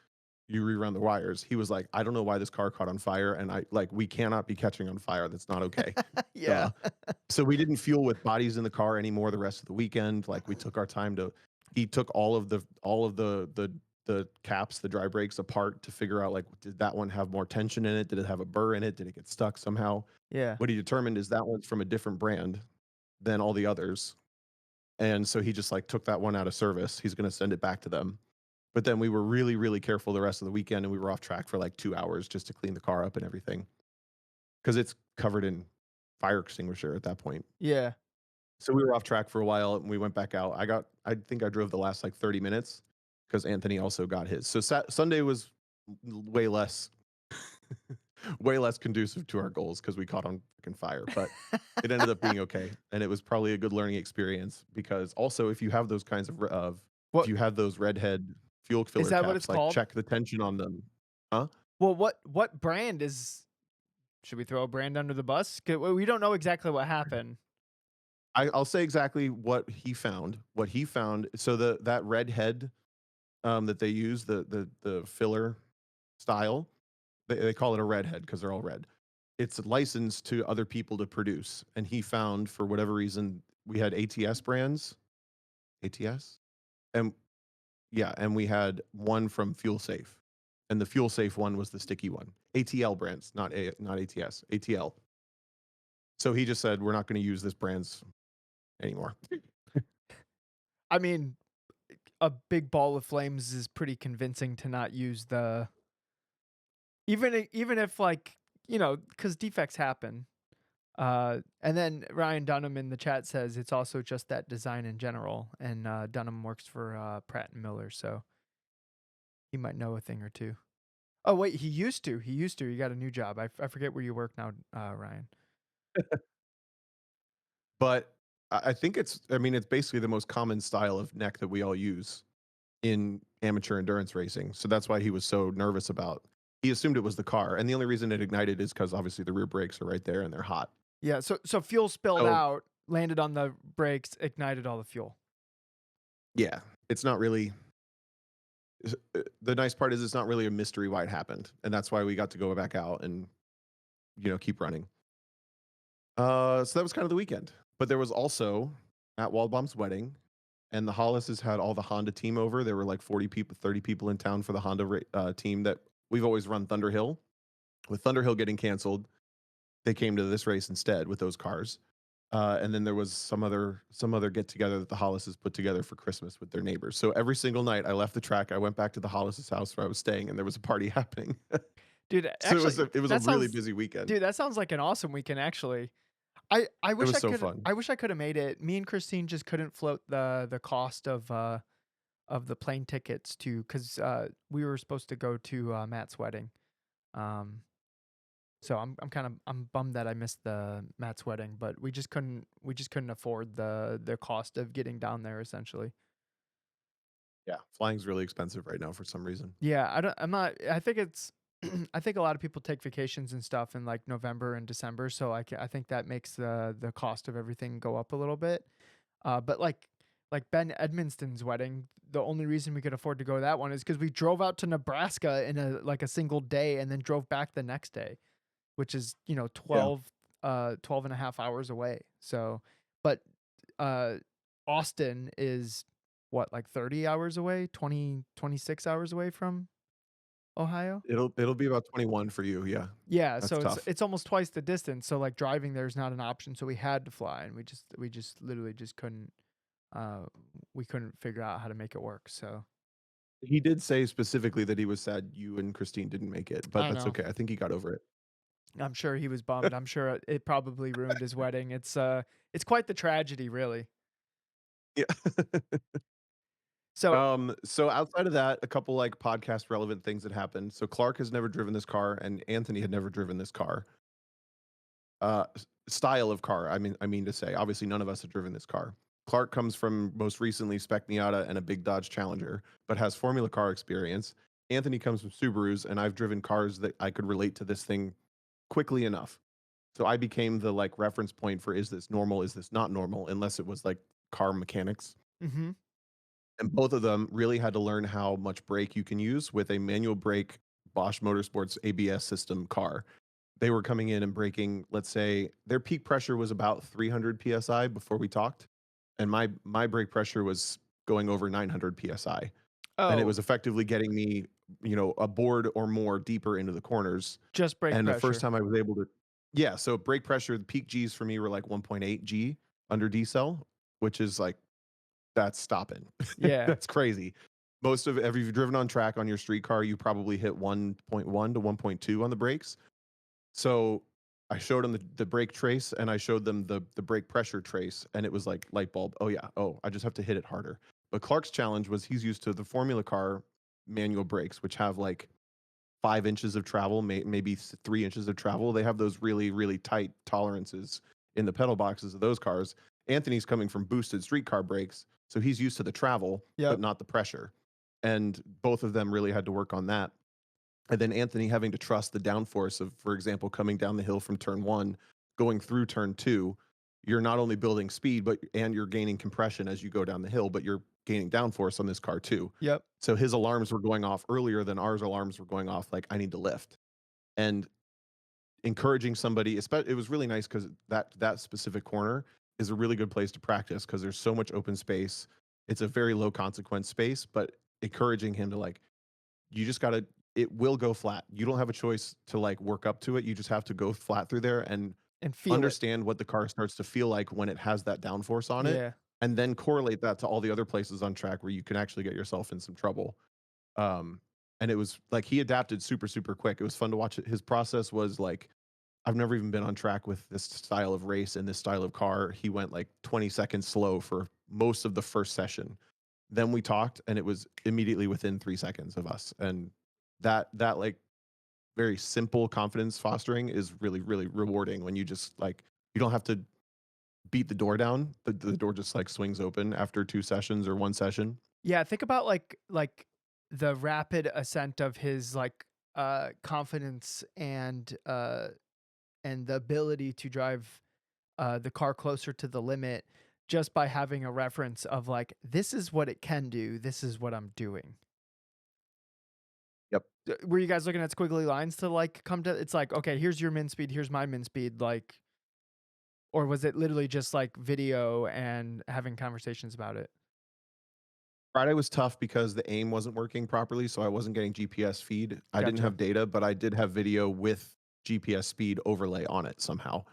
you rerun the wires. He was like, I don't know why this car caught on fire, and we cannot be catching on fire. That's not okay. Yeah. Duh. So we didn't fuel with bodies in the car anymore the rest of the weekend. Like we took our time to. He took all of the caps, the dry brakes apart to figure out like did that one have more tension in it? Did it have a burr in it? Did it get stuck somehow? Yeah. What he determined is that one's from a different brand than all the others, and so he just like took that one out of service. He's going to send it back to them. But then we were really, really careful the rest of the weekend and we were off track for like 2 hours just to clean the car up and everything because it's covered in fire extinguisher at that point. Yeah. So we were off track for a while and we went back out. I think I drove the last like 30 minutes because Anthony also got his. So Sunday was way less, way less conducive to our goals because we caught on fucking fire, but it ended up being okay, and it was probably a good learning experience because also if you have those kinds of if What you have those redhead fuel is filler that what it's caps, like, called? check the tension on them. Huh? Well, what brand is should we throw a brand under the bus? 'Cause we don't know exactly what happened. I'll say exactly what he found. What he found, so that red head, that they use, the filler style, they call it a redhead because 'cause they're all red. It's licensed to other people to produce, and he found for whatever reason we had ATS brands, ATS? And yeah, and we had one from Fuel Safe, and the Fuel Safe one was the sticky one. ATL brands, not ATS, ATL. So he just said, "We're not gonna use this brands anymore." I mean, a big ball of flames is pretty convincing to not use the even if like, because defects happen. And then Ryan Dunham in the chat says it's also just that design in general, and Dunham works for Pratt and Miller, so he might know a thing or two. Oh wait, he used to. He used to. He got a new job. I forget where you work now, Ryan. But I think I mean, it's basically the most common style of neck that we all use in amateur endurance racing. So that's why he was so nervous about. He assumed it was the car, and the only reason it ignited is because obviously the rear brakes are right there and they're hot. Yeah. So fuel spilled So out, landed on the brakes, ignited all the fuel. yeah, it's not really. The nice part is it's not really a mystery why it happened, and that's why we got to go back out and keep running. So that was kind of the weekend. But there was also at Waldbaum's wedding, and the Hollises had all the Honda team over. There were like 40 people, 30 people in town for the Honda team that we've always run Thunderhill. With Thunderhill getting canceled, they came to this race instead with those cars. And then there was some other get together that the Hollises put together for Christmas with their neighbors. So every single night, I left the track, I went back to the Hollises' house where I was staying, and there was a party happening. Dude, So actually, it was a that really sounds busy weekend. dude, that sounds like an awesome weekend actually. I It wish was I so could fun. I wish I could have made it. Me and Christine just couldn't float the cost of the plane tickets to cuz we were supposed to go to Matt's wedding. Um so I'm bummed that I missed the Matt's wedding, but we just couldn't afford the cost of getting down there essentially. Yeah, flying's really expensive right now for some reason. Yeah, I'm not I think it's I think a lot of people take vacations and stuff in like November and December, so I think that makes the cost of everything go up a little bit. But like Ben Edmonston's wedding, the only reason we could afford to go to that one is because we drove out to Nebraska in a single day and then drove back the next day, which is, Yeah. 12 and a half hours away. So, but uh, Austin is what, like 30 hours away, 26 hours away from Ohio? It'll be about 21 for you, yeah. Yeah, That's so it's tough. it's almost twice the distance. So like driving there is not an option. So we had to fly, and we just literally just couldn't uh we couldn't figure out how to make it work. So He did say specifically that he was sad you and Christine didn't make it, but I that's know. okay. I think he got over it. I'm sure he was bummed. I'm sure it probably ruined his wedding. It's quite the tragedy, really. Yeah. So So outside of that, a couple, like, podcast relevant things that happened. So Clark has never driven this car, and Anthony had never driven this car. Style of car, I mean to say. Obviously, none of us have driven this car. Clark comes from most recently Spec Miata and a big Dodge Challenger, but has Formula car experience. Anthony comes from Subarus, and I've driven cars that I could relate to this thing quickly enough. So I became the, like, reference point for is this normal, is this not normal, unless it was like car mechanics. mhm. And both of them really had to learn how much brake you can use with a manual brake Bosch Motorsports ABS system car. They were coming in and braking, let's say their peak pressure was about 300 psi before we talked, and my brake pressure was going over 900 psi, and it Oh, was effectively getting me, a board or more deeper into the corners. just brake And the first pressure. time I was able to, yeah, so brake pressure, the peak Gs for me were like 1.8 G under decel, which is like that's stopping. Yeah. That's crazy. Most of if you've driven on track on your street car, you probably hit 1.1 to 1.2 on the brakes. So I showed them the brake trace and I showed them the brake pressure trace, and it was like light bulb. Oh yeah. Oh, I just have to hit it harder. But Clark's challenge was he's used to the Formula car manual brakes, which have like 5 inches of travel, maybe 3 inches of travel. They have those really, really tight tolerances in the pedal boxes of those cars. Anthony's coming from boosted street car brakes, so he's used to the travel, but Yep. not the pressure. And both of them really had to work on that. And then Anthony having to trust the downforce of, for example, coming down the hill from turn one, going through turn two. You're not only building speed, but and you're gaining compression as you go down the hill, but you're gaining downforce on this car too. Yep. So his alarms were going off earlier than ours alarms were going off. Like, I need to lift. And encouraging somebody, it was really nice because that specific corner is a really good place to practice because there's so much open space. It's a very low consequence space, but encouraging him to like, you just gotta, it will go flat. You don't have a choice to like work up to it. You just have to go flat through there and And feel it. understand what the car starts to feel like when it has that downforce on it, Yeah. and then correlate that to all the other places on track where you can actually get yourself in some trouble. Um, and it was like he adapted super, super quick. It was fun to watch it. His process was like, I've never even been on track with this style of race and this style of car. He went like 20 seconds slow for most of the first session. Then we talked and it was immediately within 3 seconds of us. And that like very simple confidence fostering is really, really rewarding when you just like, you don't have to beat the door down. The door just like swings open after 2 sessions or 1 session. Yeah, think about like the rapid ascent of his like confidence and the ability to drive the car closer to the limit just by having a reference of like this is what it can do, this is what I'm doing. Yep. Were you guys looking at squiggly lines to like come to it's like okay, here's your min speed, here's my min speed like or was it literally just like video and having conversations about it? Friday was tough because the aim wasn't working properly, so I wasn't getting GPS feed. I didn't Gotcha. have data, but I did have video with GPS speed overlay on it somehow.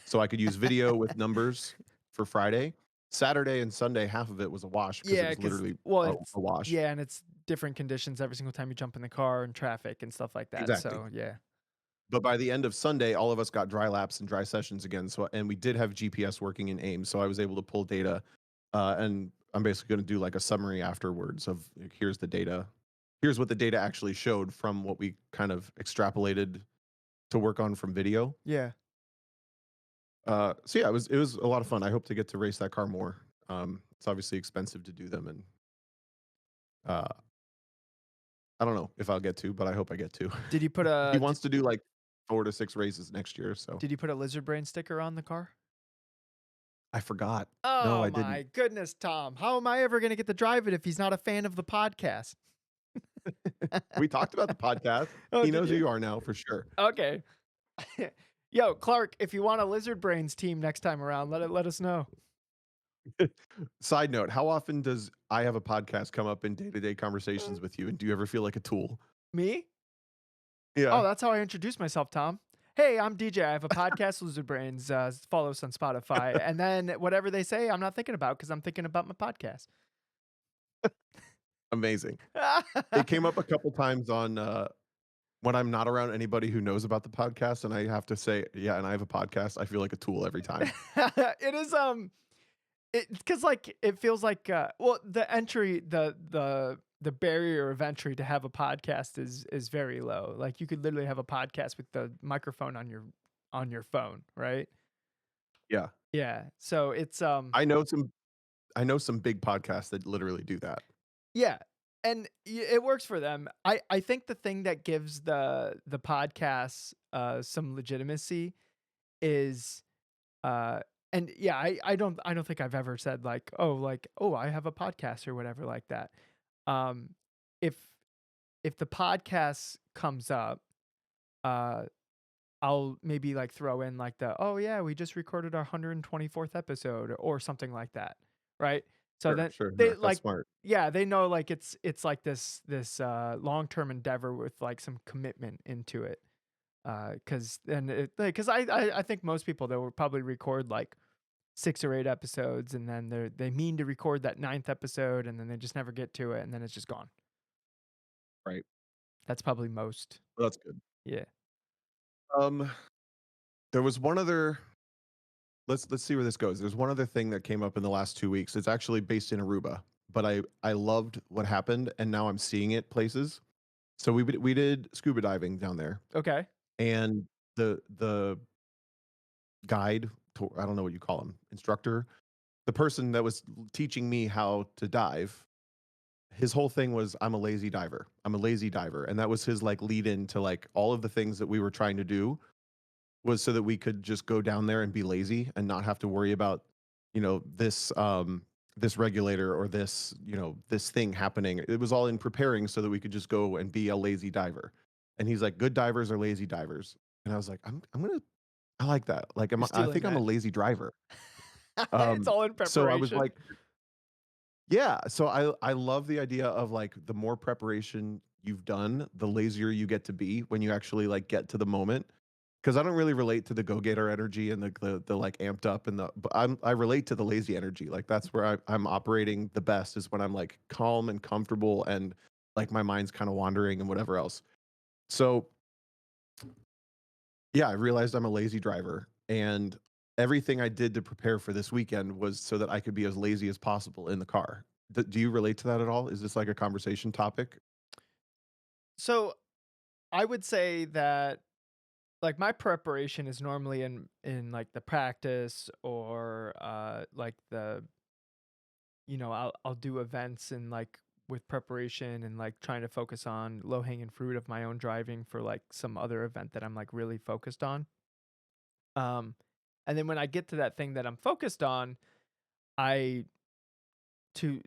So I could use video with numbers for Friday. Saturday and Sunday, half of it was a wash because it Yeah, was because literally well, a wash. yeah, and it's different conditions every single time you jump in the car and traffic and stuff like that. Exactly. So yeah, But by the end of Sunday, all of us got dry laps and dry sessions again. So and we did have GPS working in AIM, so I was able to pull data. And I'm basically going to do like a summary afterwards of like, here's the data. Here's what the data actually showed from what we kind of extrapolated to work on from video. yeah. So yeah, it was a lot of fun. I hope to get to race that car more. It's obviously expensive to do them, and uh, I don't know if I'll get to, but I hope I get to. Did you put He a wants to do like 4 to 6 races next year, so did you put a lizard brain sticker on the car? I forgot. No, Oh I didn't. my goodness, Tom. How am I ever going to get to drive it if he's not a fan of the podcast? We talked about the podcast. Oh, He did knows who you? you are now for sure. Okay. Yo, Clark, if you want a lizard brains team next time around, let us know. Side note, how often does I have a podcast come up in day-to-day Uh, conversations with you, and do you ever feel like a tool? Me? Oh, Yeah. that's how I introduce myself, Tom. Hey, I'm DJ. I have a podcast, Lizard Brains. Follow us on Spotify. And then whatever they say, I'm not thinking about because I'm thinking about my podcast. Amazing. It came up a couple times on, when I'm not around anybody who knows about the podcast, and I have to say, "Yeah, and I have a podcast," I feel like a tool every time. It is it because like it feels like well the entry the barrier of entry to have a podcast is very low. Like you could literally have a podcast with the microphone on your phone, right? Yeah. Yeah. So it's I know some I know some big podcasts that literally do that. yeah. And it works for them. I think the thing that gives the podcasts some legitimacy is Uh, and yeah, I don't think I've ever said like, oh, I have a podcast or whatever like that. Um, if if the podcast comes up, uh, I'll maybe like throw in like oh yeah, we just recorded our 124th episode or something like that, right? So Sure, then sure, they no, that's like smart. yeah, they know like it's like this long-term endeavor with like some commitment into it. Cause then cause I think most people they will probably record like 6 or 8 episodes, and then they mean to record that ninth episode, and then they just never get to it, and then it's just gone. Right. That's probably most. Well, that's good. Yeah. Um, there was one other let's see where this goes. There's one other thing that came up in the last 2 weeks. It's actually based in Aruba, but I loved what happened, and now I'm seeing it places. So we did scuba diving down there, Okay. and the guide, I don't know what you call him, instructor, the person that was teaching me how to dive, his whole thing was, "I'm a lazy diver. I'm a lazy diver," and that was his, like, lead in to, like, all of the things that we were trying to do was so that we could just go down there and be lazy and not have to worry about, this regulator or this, this thing happening. It was all in preparing so that we could just go and be a lazy diver. And he's like, "Good divers are lazy divers." And I was like, I like that. Like, You're I stealing think I'm a that. lazy driver." It's all in So I was preparation. like, yeah, so I love the idea of, like, the more preparation you've done, the lazier you get to be when you actually, like, get to the moment. Because I don't really relate to the go-getter energy and the, like, amped up and but I relate to the lazy energy, like, that's where I'm operating the best is when I'm, like, calm and comfortable and, like, my mind's kinda wandering and whatever else. So, yeah, I realized I'm a lazy driver, and everything I did to prepare for this weekend was so that I could be as lazy as possible in the car. Do you relate to that at all? Is this like a conversation topic? So I would say that like my preparation is normally in like the practice or like the I'll do events and like with preparation and like trying to focus on low hanging fruit of my own driving for like some other event that I'm like really focused on. Um and then when I get to that thing that I'm focused on, I to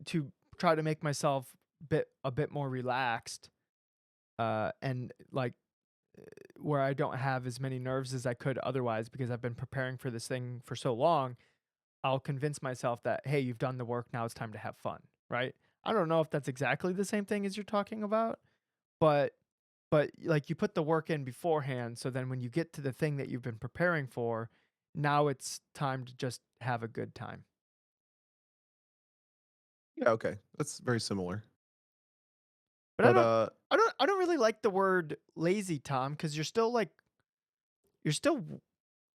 try to make myself a bit more relaxed and like where I don't have as many nerves as I could otherwise because I've been preparing for this thing for so long, I'll convince myself that, hey, you've done the work. Now it's time to have fun. Right. I don't know if that's exactly the same thing as you're talking about, but, like you put the work in beforehand. So then when you get to the thing that you've been preparing for, now it's time to just have a good time. Yeah, okay. That's very similar. But But, I don't really like the word lazy, Tom, because you're still like, you're still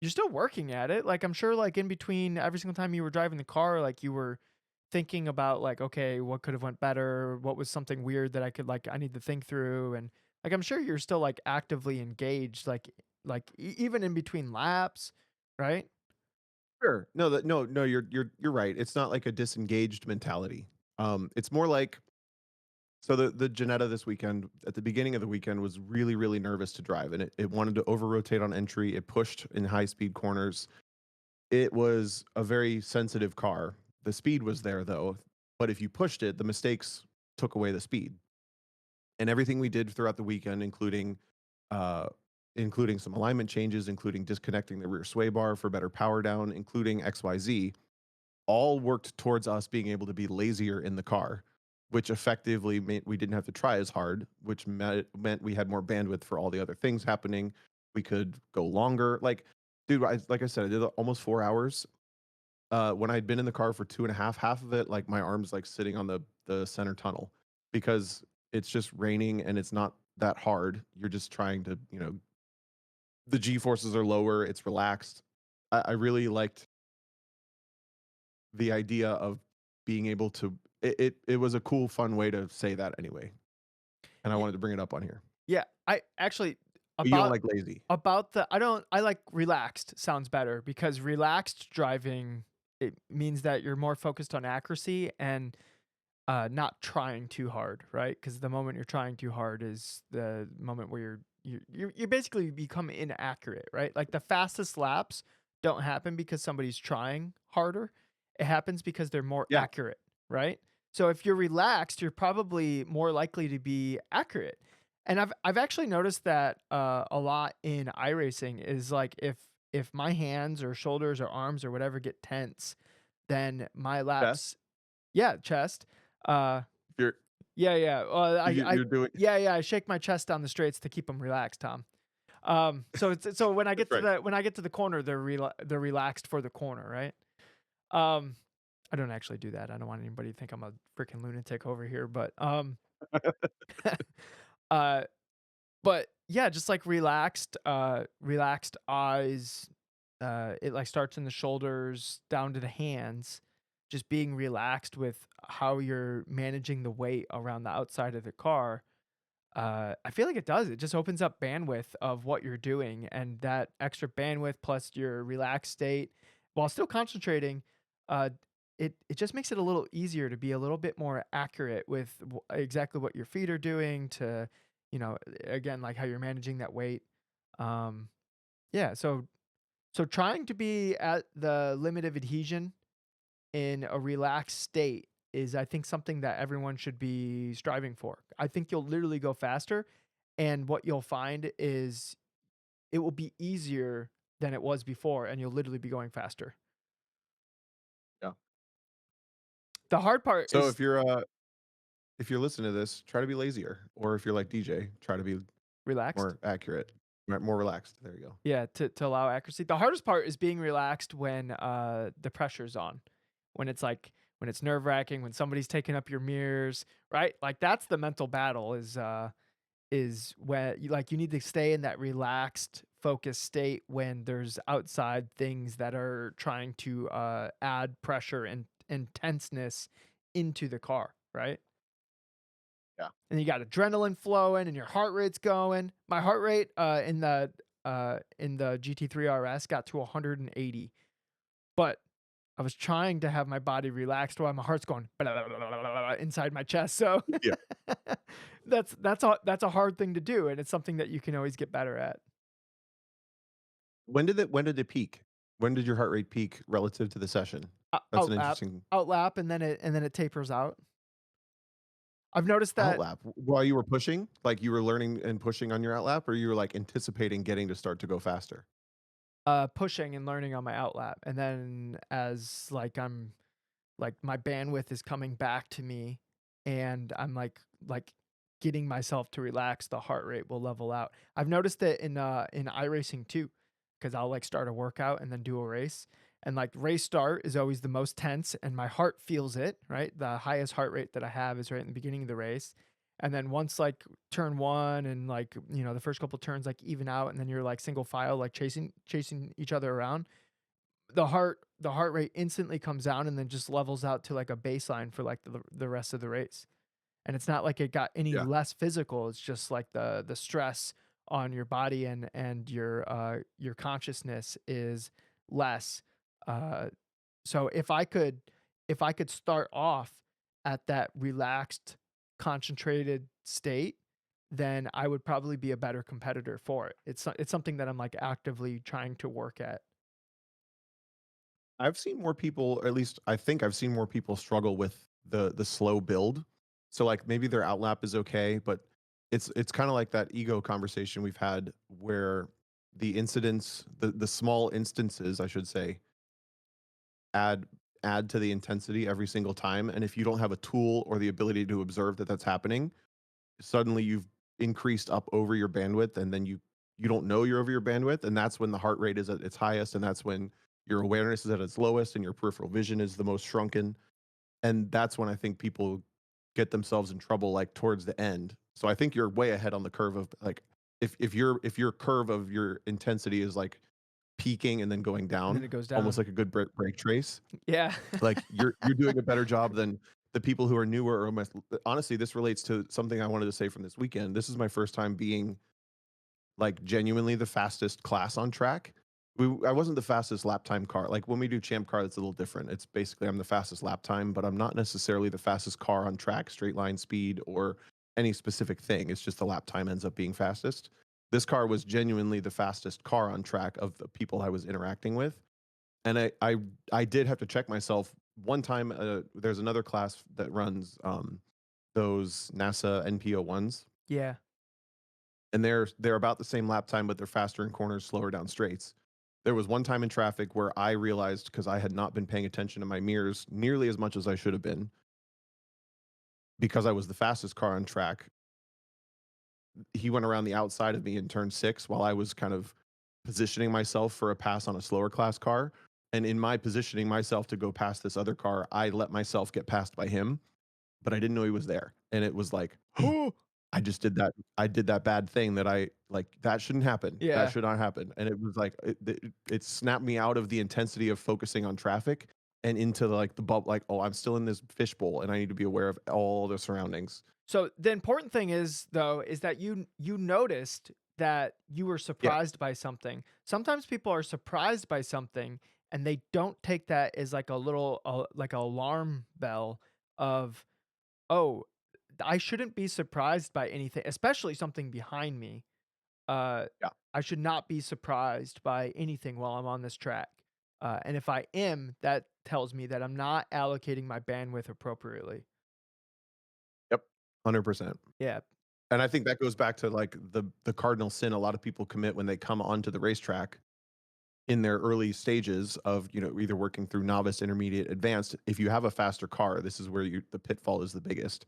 you're still working at it. Like, I'm sure, like, in between every single time you were driving the car, like, you were thinking about, like, "Okay, what could have went better? What was something weird that I need to think through?" And, like, I'm sure you're still, like, actively engaged, even in between laps, right? sure. No, you're right. It's not like a disengaged mentality. It's more like, so the Ginetta this weekend, at the beginning of the weekend, was really, really nervous to drive, and it wanted to over rotate on entry. It pushed in high speed corners. It was a very sensitive car. The speed was there though, but if you pushed it, the mistakes took away the speed. And everything we did throughout the weekend, uh, including some alignment changes, including disconnecting the rear sway bar for better power down, including XYZ, all worked towards us being able to be lazier in the car, which effectively meant we didn't have to try as hard, which meant we had more bandwidth for all the other things happening. We could go longer. Like, dude, like I said, I did almost 4 hours. When I'd been in the car for 2.5, half of it, like my arms like sitting on the center tunnel because it's just raining and it's not that hard. You're just trying to, the G forces are lower. It's relaxed. I really liked the idea of being able to. It was a cool, fun way to say that anyway, and I Ye wanted to bring it up on here. Yeah, I actually But you don't about like lazy. the I don't I like relaxed sounds better because relaxed driving, it means that you're more focused on accuracy and not trying too hard, right? Because the moment you're trying too hard is the moment where you basically become inaccurate, right? Like the fastest laps don't happen because somebody's trying harder. It happens because they're more Yeah, accurate, right? So if you're relaxed, you're probably more likely to be accurate. And I've actually noticed that a lot in iRacing is like if my hands or shoulders or arms or whatever get tense, then my chest. laps, yeah, chest. Uh, If you're yeah, yeah. Well, you're doing yeah, yeah. I shake my chest down the straights to keep them relaxed, Tom. So when I that's get to right. the corner, they're relaxed for the corner, right? Um, I don't actually do that. I don't want anybody to think I'm a freaking lunatic over here, uh, but yeah, just like relaxed eyes. It like starts in the shoulders down to the hands. Just being relaxed with how you're managing the weight around the outside of the car. I feel like it does. It just opens up bandwidth of what you're doing, and that extra bandwidth plus your relaxed state while still concentrating, uh, it just makes it a little easier to be a little bit more accurate with exactly what your feet are doing to, again, like how you're managing that weight. Um, yeah, so trying to be at the limit of adhesion in a relaxed state is, I think, something that everyone should be striving for. I think you'll literally go faster, and what you'll find is it will be easier than it was before, and you'll literally be going faster. Yeah. The hard part So is if you're listening to this, try to be lazier, or if you're like DJ, try to be relaxed. more accurate, more relaxed. There you go. Yeah, to allow accuracy. The hardest part is being relaxed when the pressure's on. When it's like when it's nerve-wracking, when somebody's taking up your mirrors, right? Like that's the mental battle is where you need to stay in that relaxed, focused state when there's outside things that are trying to add pressure and tenseness into the car, right? Yeah. And you got adrenaline flowing and your heart rate's going. My heart rate in the GT3 RS got to 180, but I was trying to have my body relaxed while my heart's going inside my chest. So Yeah. that's a hard thing to do, and it's something that you can always get better at. When did it peak? When did your heart rate peak relative to the session? That's an Outlap, interesting outlap, and then it tapers out. I've noticed that outlap. While you were pushing, like you were learning and pushing on your outlap, or you were like anticipating getting to start to go faster? pushing and learning on my outlap, and then as like my bandwidth is coming back to me and I'm like getting myself to relax, the heart rate will level out. I've noticed it in iRacing too, because I'll like start a workout and then do a race. And like race start is always the most tense and my heart feels it, right? The highest heart rate that I have is right in the beginning of the race. And then once like turn one and like, the first couple turns like even out and then you're like single file, like chasing each other around, the heart rate instantly comes down and then just levels out to like a baseline for like the rest of the race. And it's not like it got any Yeah. less physical. It's just like the stress on your body and your consciousness is less. Uh, so if I could start off at that relaxed, concentrated state, then I would probably be a better competitor for it. It's something that I'm like actively trying to work at. I've seen more people, or at least I think I've seen more people struggle with the slow build. So like maybe their outlap is okay, but it's kind of like that ego conversation we've had where the incidents, the small instances, I should say, add add to the intensity every single time. And if you don't have a tool or the ability to observe that that's happening, suddenly you've increased up over your bandwidth, and then you don't know you're over your bandwidth, and that's when the heart rate is at its highest, and that's when your awareness is at its lowest and your peripheral vision is the most shrunken, and that's when I think people get themselves in trouble, like, towards the end. So I think you're way ahead on the curve of, like, if your curve of your intensity is, like, peaking and then going And then down, it goes almost down. like a good brake trace, Yeah. like, you're doing a better job than the people who are newer, or almost honestly, this relates to something I wanted to say from this weekend. This is my first time being, like, genuinely the fastest class on track. I wasn't the fastest lap time car. Like, when we do champ car, it's a little different. It's basically I'm the fastest lap time, but I'm not necessarily the fastest car on track, straight line speed, or any specific thing. It's just the lap time ends up being fastest. This car was genuinely the fastest car on track of the people I was interacting with, and I did have to check myself one time. There's another class that runs those NASA NPO ones, Yeah. and they're about the same lap time, but they're faster in corners, slower down straights. There was one time in traffic where I realized, because I had not been paying attention to my mirrors nearly as much as I should have been, because I was the fastest car on track. He went around the outside of me in turn six while I was kind of positioning myself for a pass on a slower class car. And in my positioning myself to go past this other car, I let myself get passed by him, but I didn't know he was there. And it was like, oh, I just did that. I did that bad thing that I like. That shouldn't happen. That Yeah. should not happen. And it was like, it snapped me out of the intensity of focusing on traffic and into like the bubble, like, oh, I'm still in this fishbowl and I need to be aware of all the surroundings. So the important thing is though is that you noticed that you were Yeah, surprised by something. Sometimes people are surprised by something and they don't take that as like a little like an alarm bell of, "Oh, I shouldn't be surprised by anything, especially something behind me. Uh yeah. I should not be surprised by anything while I'm on this track." And if I am, that tells me that I'm not allocating my bandwidth appropriately. Yep, 100%. Yeah. And I think that goes back to, like, the cardinal sin a lot of people commit when they come onto the racetrack in their early stages of, either working through novice, intermediate, advanced. If you have a faster car, this is where the pitfall is the biggest,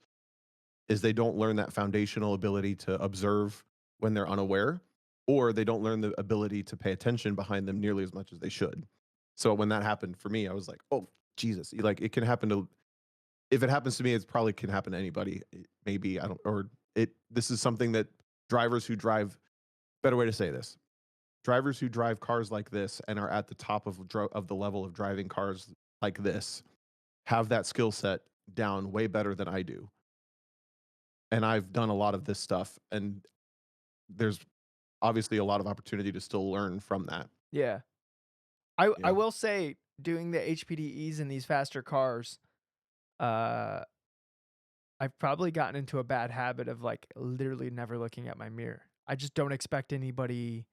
is they don't learn that foundational ability to observe when they're unaware, or they don't learn the ability to pay attention behind them nearly as much as they should. So when that happened for me, I was like, "Oh, Jesus." Like, it can happen to if it happens to me, it probably can happen to anybody. Maybe I don't or it this is something that drivers who drive better way to say this. Drivers who drive cars like this and are at the top of the level of driving cars like this have that skill set down way better than I do. And I've done a lot of this stuff, and there's obviously a lot of opportunity to still learn from that. Yeah. I Yeah. will say doing the HPDEs in these faster cars, uh, I've probably gotten into a bad habit of, like, literally never looking at my mirror. I just don't expect anybody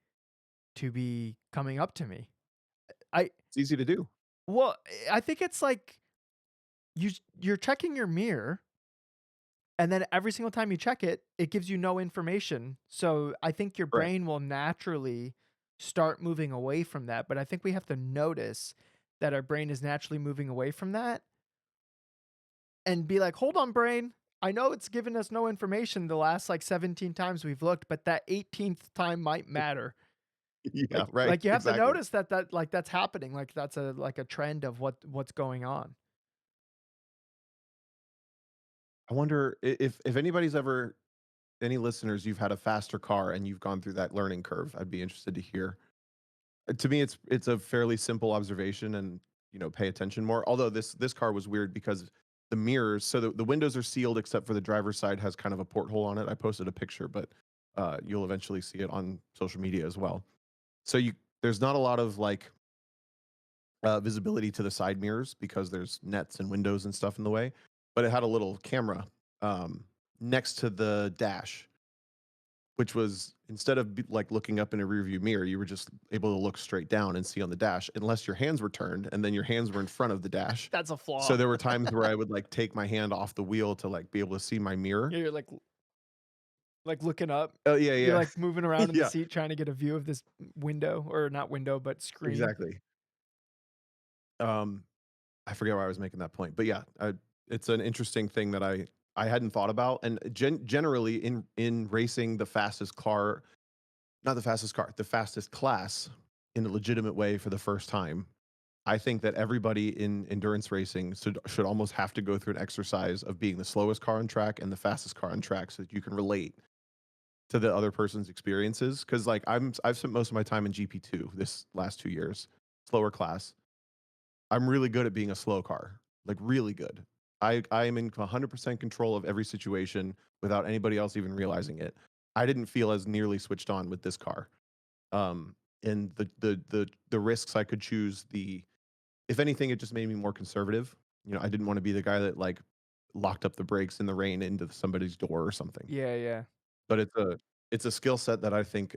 to be coming up to me. I It's easy to do. well, I think it's like you're checking your mirror, and then every single time you check it, it gives you no information. So I think your Correct. brain will naturally start moving away from that. But I think we have to notice that our brain is naturally moving away from that and be like, hold on, brain. I know it's given us no information the last like 17 times we've looked, but that 18th time might matter. Yeah, right, Like you have to exactly. notice that like that's happening. Like that's a like a trend of what's going on. I wonder if anybody's ever any listeners, you've had a faster car and you've gone through that learning curve. I'd be interested to hear. To me, it's a fairly simple observation and, pay attention more. Although this car was weird because the mirrors, so the windows are sealed except for the driver's side has kind of a porthole on it. I posted a picture, but you'll eventually see it on social media as well. So there's not a lot of like visibility to the side mirrors because there's nets and windows and stuff in the way. But it had a little camera next to the dash, which was instead of like looking up in a rearview mirror, you were just able to look straight down and see on the dash, unless your hands were turned and then your hands were in front of the dash. That's a So flaw. there were times where I would like take my hand off the wheel to like be able to see my mirror. Yeah, you're like looking up. Oh yeah, You're yeah, like moving around in the yeah, seat trying to get a view of this window or not window, but screen. exactly. Um, I forget why I was making that point, but yeah, it's an interesting thing that I hadn't thought about, and generally in racing, the fastest car, not the fastest car, the fastest class in a legitimate way for the first time. I think that everybody in endurance racing should almost have to go through an exercise of being the slowest car on track and the fastest car on track so that you can relate to the other person's experiences. Because like I've spent most of my time in GP2 this last 2 years, slower class. I'm really good at being a slow car, like really good. I am in 100% control of every situation without anybody else even realizing it. I didn't feel as nearly switched on with this car. Um, and the risks I could choose, the if anything, it just made me more conservative. I didn't want to be the guy that like locked up the brakes in the rain into somebody's door or something. Yeah, yeah. But it's a skill set that I think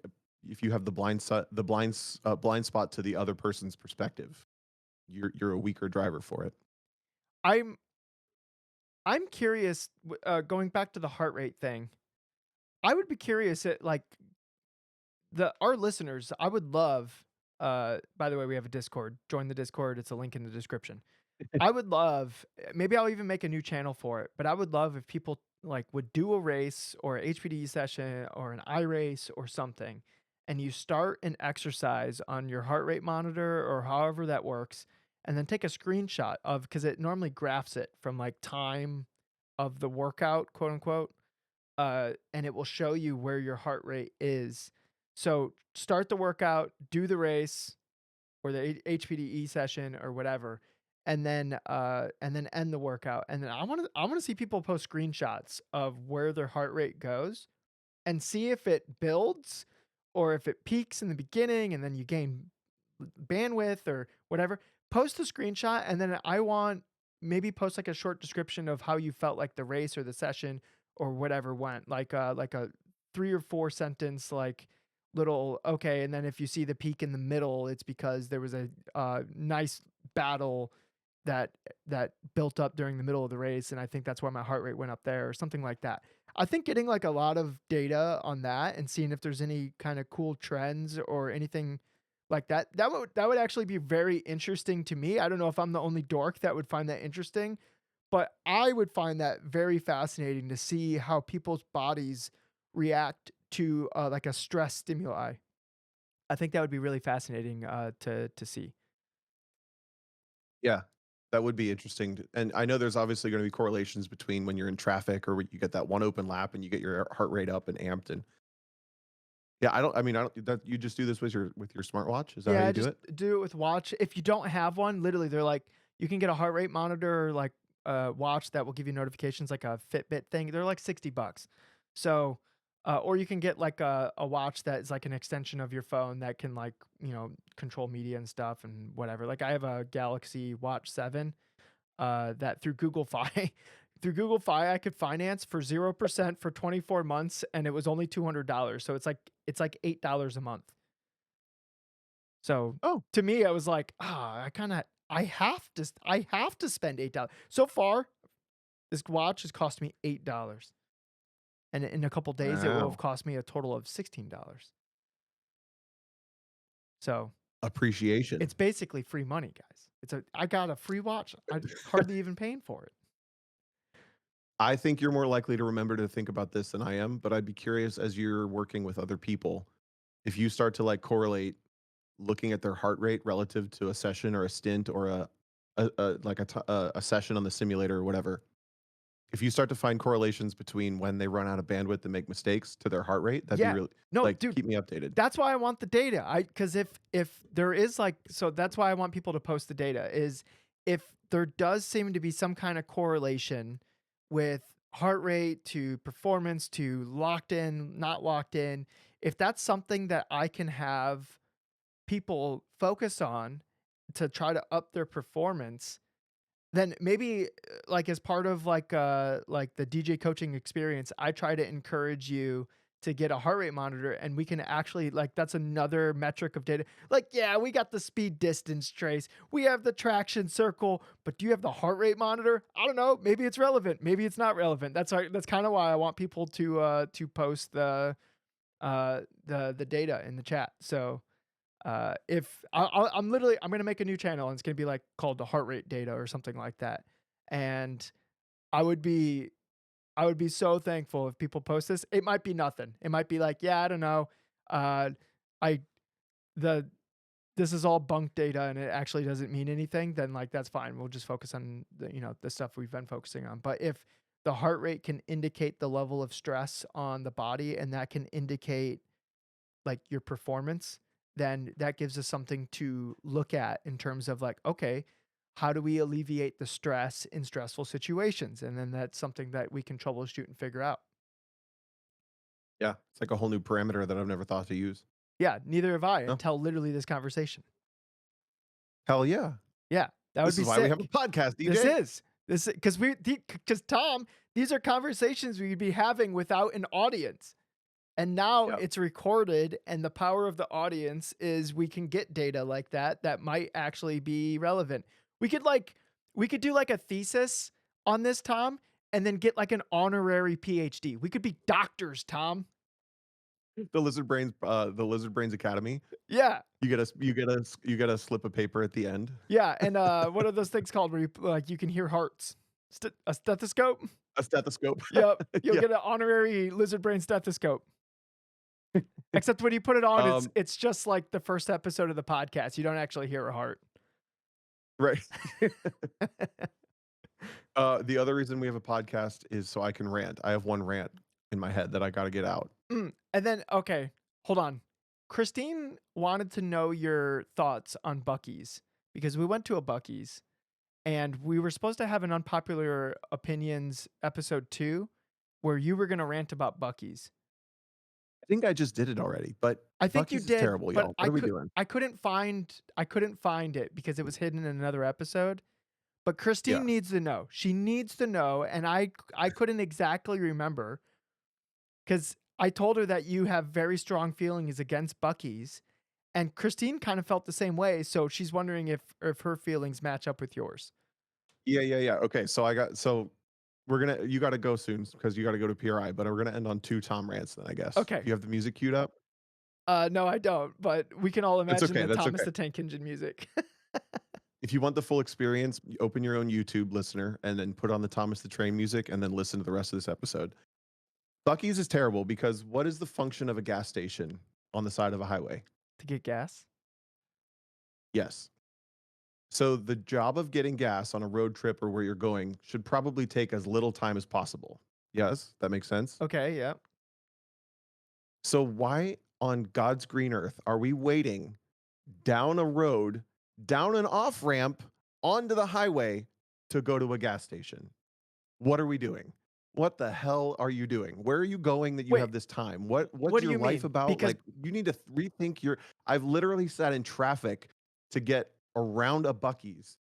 if you have the blind spot to the other person's perspective, you're a weaker driver for it. I'm I'm curious, going back to the heart rate thing. I would be curious at like the our listeners. I would love. By the way, we have a Discord. Join the Discord. It's a link in the description. I would love. Maybe I'll even make a new channel for it. But I would love if people like would do a race or a HPD session or an iRace or something, and you start an exercise on your heart rate monitor or however that works, and then take a screenshot of because it normally graphs it from like time of the workout, quote unquote, and it will show you where your heart rate is. So start the workout, do the race or the HPDE session or whatever, and then end the workout. And then I want to see people post screenshots of where their heart rate goes and see if it builds or if it peaks in the beginning and then you gain bandwidth or whatever. Post a screenshot and then I want maybe post like a short description of how you felt like the race or the session or whatever went. Like a 3 or 4 sentence like little okay, and then if you see the peak in the middle, it's because there was a nice battle that built up during the middle of the race, and I think that's why my heart rate went up there or something like that. I think getting like a lot of data on that and seeing if there's any kind of cool trends or anything like that, that would actually be very interesting to me. I don't know if I'm the only dork that would find that interesting, but I would find that very fascinating to see how people's bodies react to like a stress stimuli. I think that would be really fascinating to see. Yeah, that would be interesting to and I know there's obviously gonna be correlations between when you're in traffic or when you get that one open lap and you get your heart rate up and amped and yeah, I don't that you just do this with your smartwatch? Is that how Yeah, you do just it? do it with watch. If you don't have one, literally, they're like you can get a heart rate monitor, or like a watch that will give you notifications, like a Fitbit thing. They're like $60. So, or you can get like a watch that is like an extension of your phone that can like control media and stuff and whatever. Like I have a Galaxy Watch 7 that through Google Fi through Google Fi I could finance for 0% for 24 months and it was only $200. So it's like $8 a month. So, Oh, to me, I was like, "Ah, I have to spend $8." So far, this watch has cost me $8, and in a couple days, it will have wow. cost me a total of $16. So, Appreciation. it's basically free money, guys. I got a free watch. I hardly even paying for it. I think you're more likely to remember to think about this than I am, but I'd be curious as you're working with other people, if you start to, like, correlate looking at their heart rate relative to a session or a stint or like a session on the simulator or whatever. If you start to find correlations between when they run out of bandwidth and make mistakes to their heart rate, that'd be Yeah. really No, like, dude, keep me updated. that's why I want the data. Because if there is like so that's why I want people to post the data is if there does seem to be some kind of correlation with heart rate to performance to locked in, not locked in, if that's something that I can have people focus on to try to up their performance, then maybe, like, as part of, like, the DJ coaching experience, I try to encourage you to get a heart rate monitor, and we can actually like, that's another metric of data. Like, yeah, we got the speed distance trace, we have the traction circle, but do you have the heart rate monitor? I don't know, maybe it's relevant, maybe it's not relevant. That's kinda why I want people to post the data in the chat. So, if I'm literally I'm gonna make a new channel and it's gonna be like called the heart rate data or something like that. And I would be I would be so thankful if people post this. It might be nothing. It might be like, yeah, I don't know. Uh, I the this is all bunk data and it actually doesn't mean anything. Then like that's fine. We'll just focus on the stuff we've been focusing on. But if the heart rate can indicate the level of stress on the body and that can indicate like your performance, then that gives us something to look at in terms of like, okay, how do we alleviate the stress in stressful situations? And then that's something that we can troubleshoot and figure out. Yeah, it's like a whole new parameter that I've never thought to use. Yeah, neither have I No, until literally this conversation. hell yeah. Yeah, that would This be is why we have a sick. podcast, This DJ. is this because Tom, these are conversations we'd be having without an audience. And now Yep. it's recorded, and the power of the audience is we can get data like that that might actually be relevant. We could like we could do like a thesis on this, Tom, and then get like an honorary PhD. We could be doctors, Tom. The Lizard Brains Academy. Yeah. You get a slip of paper at the end. Yeah. And what are those things called where you can hear hearts? A stethoscope? A stethoscope. Yep. You'll Yeah. get an honorary lizard brain stethoscope. Except when you put it on, it's Um, it's just like the first episode of the podcast. You don't actually hear a heart. right. The other reason we have a podcast is so I can rant. I have one rant in my head that I gotta get out. And then, okay, hold on. Christine wanted to know your thoughts on Bucky's because we went to a Bucky's and we were supposed to have an unpopular opinions episode 2 where you were gonna rant about Buc-ee's. I think I just did it already, but I think you Buc-ee's is did, terrible, but y'all. What are we doing? I couldn't find it because it was hidden in another episode. But Yeah. Christine needs to know. She needs to know, and I couldn't exactly remember because I told her that you have very strong feelings against Buc-ee's, and Christine kind of felt the same way. So she's wondering if her feelings match up with yours. Yeah, yeah, yeah. Okay, so we're gonna you gotta go soon because you gotta go to PRI, but we're gonna end on 2 Tom rants then, I guess. Okay. You have the music queued up? No, I don't, but we can all That's imagine okay, the that's Thomas okay. the Tank Engine music. If you want the full experience, open your own YouTube listener and then put on the Thomas the Train music and then listen to the rest of this episode. Bucky's is terrible because what is the function of a gas station on the side of a highway? To get gas? Yes. So the job of getting gas on a road trip or where you're going should probably take as little time as possible. Yes, that makes sense. Okay, yeah. So why on God's green earth are we waiting down a road, down an off ramp onto the highway to go to a gas station? What are we doing? What the hell are you doing? Where are you going that you Wait, have this time? what What's do your you life mean? about? Because Like you need to rethink your I've literally sat in traffic to get around a Bucky's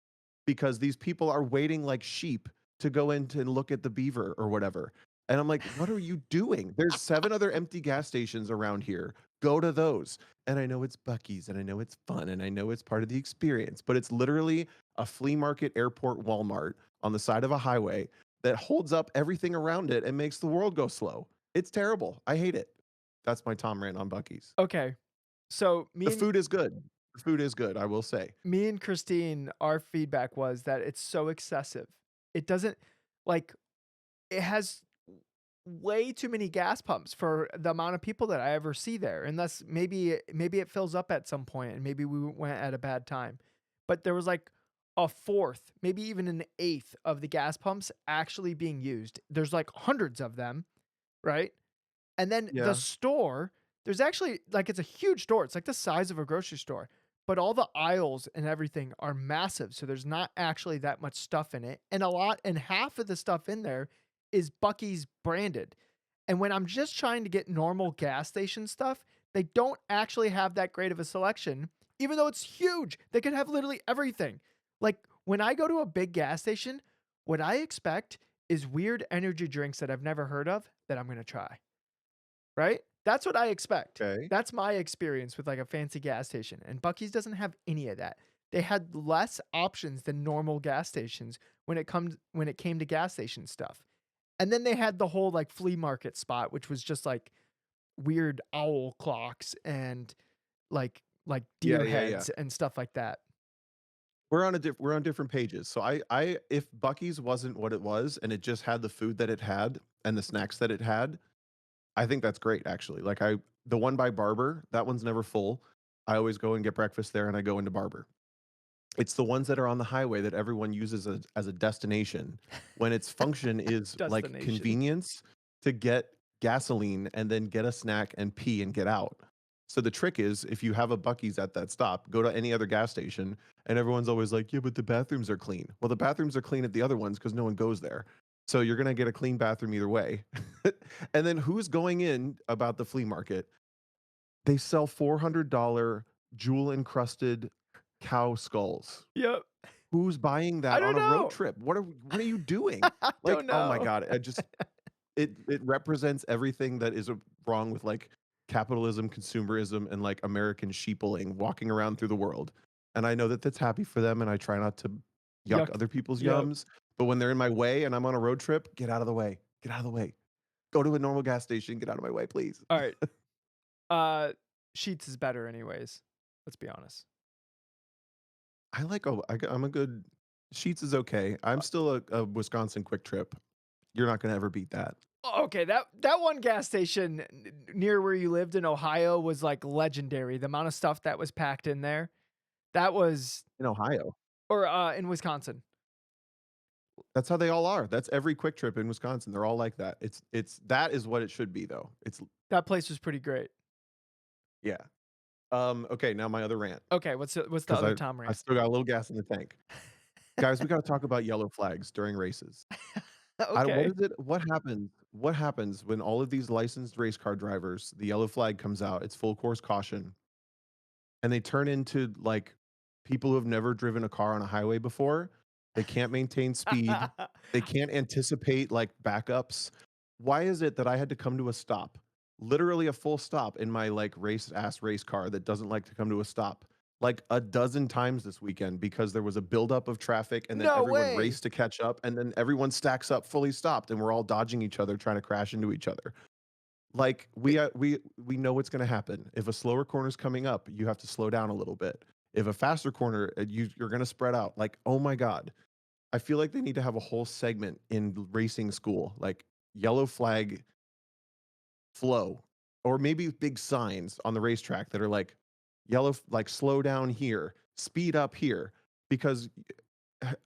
because these people are waiting like sheep to go in to look at the beaver or whatever. And I'm like, what are you doing? There's 7 other empty gas stations around here. Go to those. And I know it's Bucky's and I know it's fun and I know it's part of the experience, but it's literally a flea market, airport, Walmart on the side of a highway that holds up everything around it and makes the world go slow. It's terrible. I hate it. That's my Tom rant on Bucky's. okay. So The food is good. The food is good, I will say. me and Christine, our feedback was that it's so excessive. It doesn't like it has way too many gas pumps for the amount of people that I ever see there. Unless maybe it fills up at some point and maybe we went at a bad time. But there was like a fourth, maybe even an eighth of the gas pumps actually being used. There's like hundreds of them, right? And then the Yeah. store, there's actually like it's a huge store. It's like the size of a grocery store, but all the aisles and everything are massive. So there's not actually that much stuff in it. And half of the stuff in there is Bucky's branded. And when I'm just trying to get normal gas station stuff, they don't actually have that great of a selection, even though it's huge. They could have literally everything. Like when I go to a big gas station, what I expect is weird energy drinks that I've never heard of that I'm going to try. Right? That's what I expect. Okay. That's my experience with like a fancy gas station. And Bucky's doesn't have any of that. They had less options than normal gas stations when it came to gas station stuff. And then they had the whole like flea market spot, which was just like weird owl clocks and like Yeah, deer yeah, yeah. heads and stuff like that. We're on different pages. So I if Bucky's wasn't what it was and it just had the food that it had and the snacks that it had, I think that's great actually. Like I the one by Barber, that one's never full. I always go and get breakfast there and I go into Barber. It's the ones that are on the highway that everyone uses as a destination when its function is like Destination. convenience to get gasoline and then get a snack and pee and get out. So the trick is if you have a Bucky's at that stop, go to any other gas station and everyone's always like, "Yeah, but the bathrooms are clean." Well, the bathrooms are clean at the other ones cuz no one goes there. So you're going to get a clean bathroom either way. And then who's going in about the flea market? They sell $400 jewel encrusted cow skulls. Yep. Who's buying I that on don't a road know. trip? What are you doing? I Like, don't oh my know. god, I just it represents everything that is wrong with like capitalism, consumerism, and like American sheepling walking around through the world. And I know that that's happy for them, and I try not to yuck Yuck. other people's Yep. yums. But when they're in my way and I'm on a road trip, get out of the way. Get out of the way. Go to a normal gas station. Get out of my way, please. All right. Uh Sheets is better anyways. Let's be honest. I like I'm a good Sheets is okay. I'm still a Wisconsin Quick Trip. You're not gonna ever beat that. Okay, that one gas station near where you lived in Ohio was like legendary. The amount of stuff that was packed in there. That was In Ohio. or in Wisconsin. That's how they all are. That's every Quick Trip in Wisconsin. They're all like that. It's that is what it should be though. It's That place was pretty great. yeah. Okay, now my other rant Okay, what's the because other Tom I rant? still got a little gas in the tank. Guys, we gotta talk about yellow flags during races. I don't what Okay. is it what happens when all of these licensed race car drivers, the yellow flag comes out, it's full course caution, and they turn into, like, people who have never driven a car on a highway before? They can't maintain speed, they can't anticipate, like, backups. Why is it that I had to come to a stop, literally a full stop in my, like, race-ass race car that doesn't like to come to a stop, like, a dozen times this weekend because there was a buildup of traffic, and then No everyone way. raced to catch up, and then everyone stacks up fully stopped, and we're all dodging each other trying to crash into each other. Like, It we know what's gonna happen. If a slower corner's coming up, you have to slow down a little bit. If a faster corner, you're gonna spread out. Like, oh my god. I feel like they need to have a whole segment in racing school, like yellow flag flow, or maybe big signs on the racetrack that are like like slow down here, speed up here, because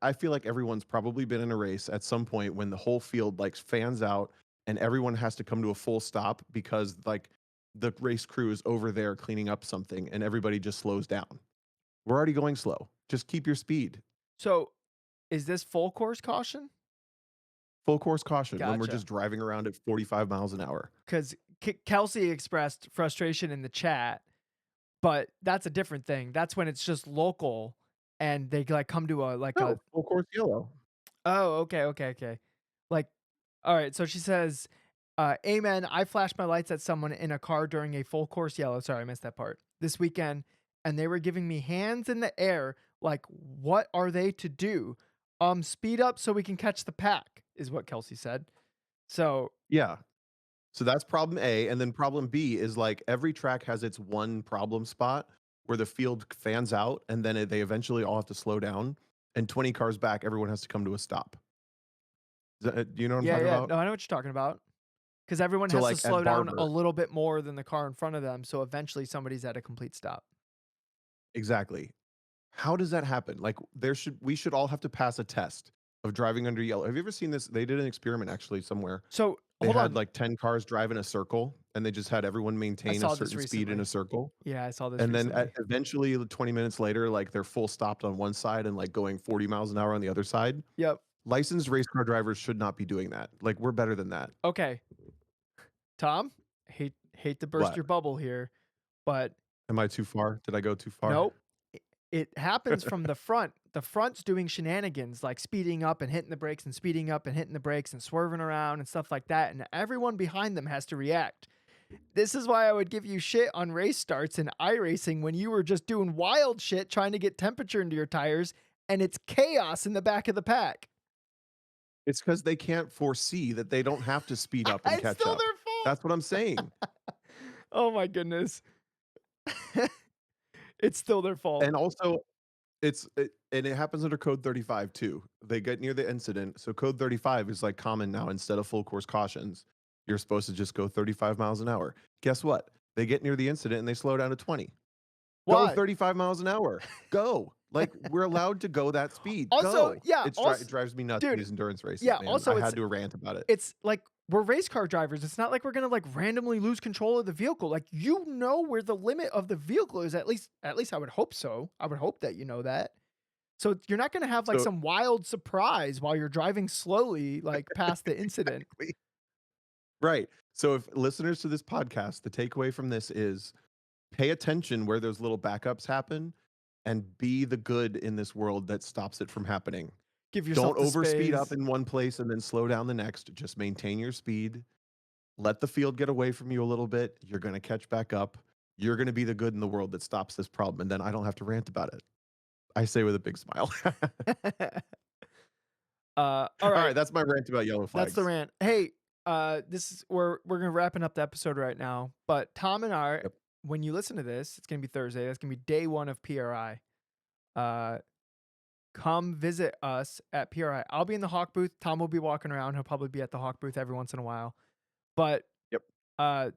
I feel like everyone's probably been in a race at some point when the whole field like fans out and everyone has to come to a full stop because like the race crew is over there cleaning up something and everybody just slows down. We're already going slow. Just keep your speed. So, is this full course caution? Full course caution when we're Gotcha. just driving around at 45 miles an hour. 'Cause Kelsey expressed frustration in the chat, but that's a different thing. That's when it's just local and they, like, come to a like No, a full course yellow. oh, okay, okay, okay. Like, alright, so she says, "Amen, I flashed my lights at someone in a car during a full course yellow," sorry, I missed that part, "this weekend, and they were giving me hands in the air, like, what are they to do? Speed up so we can catch the pack," is what Kelsey said. So, Yeah. So that's problem A, and then problem B is like every track has its one problem spot where the field fans out and then they eventually all have to slow down and 20 cars back everyone has to come to a stop. Do you know what I'm yeah, talking yeah, about? no, I know what you're talking about. Because everyone So has to like at slow down a Barber, little bit more than the car in front of them, so eventually somebody's at a complete stop. exactly. How does that happen? Like we should all have to pass a test of driving under yellow. Have you ever seen this? They did an experiment actually somewhere. So, They hold had on. like 10 cars drive in a circle and they just had everyone I maintain a saw this certain speed in a recently. circle. Yeah, I saw this And then recently. eventually 20 minutes later, like they're full stopped on one side and like going 40 miles an hour on the other side. Yep. Licensed race car drivers should not be doing that. Like we're better than that. Okay, Tom, hate to burst What? your bubble here, but Am I too far? Did I go too far? nope. It happens from the front. The front's doing shenanigans, like speeding up and hitting the brakes and speeding up and hitting the brakes and swerving around and stuff like that, and everyone behind them has to react. This is why I would give you shit on race starts and iRacing when you were just doing wild shit trying to get temperature into your tires, and it's chaos in the back of the pack. It's because they can't foresee that they don't have to speed up and It's catch still up. their That's what I'm fault. saying. Oh my goodness. It's still their fault. And also and it happens under code 35 too. They get near the incident. So code 35 is like common now instead of full course cautions. You're supposed to just go 35 miles an hour. Guess what? They get near the incident and they slow down to 20. Go Why? 35 miles an hour. Go. Like we're allowed to go that speed. Also, Go. yeah, It also, drives me nuts in dude, these endurance races, yeah, man. I also had to rant about it. it's like we're race car drivers. It's not like we're gonna like randomly lose control of the vehicle. Like you know where the limit of the vehicle is. At least I would hope so. I would hope that you know that. So you're not gonna have like So some wild surprise while you're driving slowly, like past the incident. exactly. Right. So if listeners to this podcast, the takeaway from this is pay attention where those little backups happen and be the good in this world that stops it from happening. Give Don't yourself the overspeed up space. in one place and then slow down the next. Just maintain your speed. Let the field get away from you a little bit. You're going to catch back up. You're going to be the good in the world that stops this problem. And then I don't have to rant about it. I say with a big smile. All All right, right. That's my rant about yellow that's the flags. rant. Hey, this is we're gonna wrapping up the episode right now. But Tom and I, Yep. when you listen to this, it's gonna be Thursday. That's gonna be day one of PRI. Uh, come visit us at PRI. I'll be in the Hawk booth. Tom will be walking around. He'll probably be at the Hawk booth every once in a while. But Yep. uh,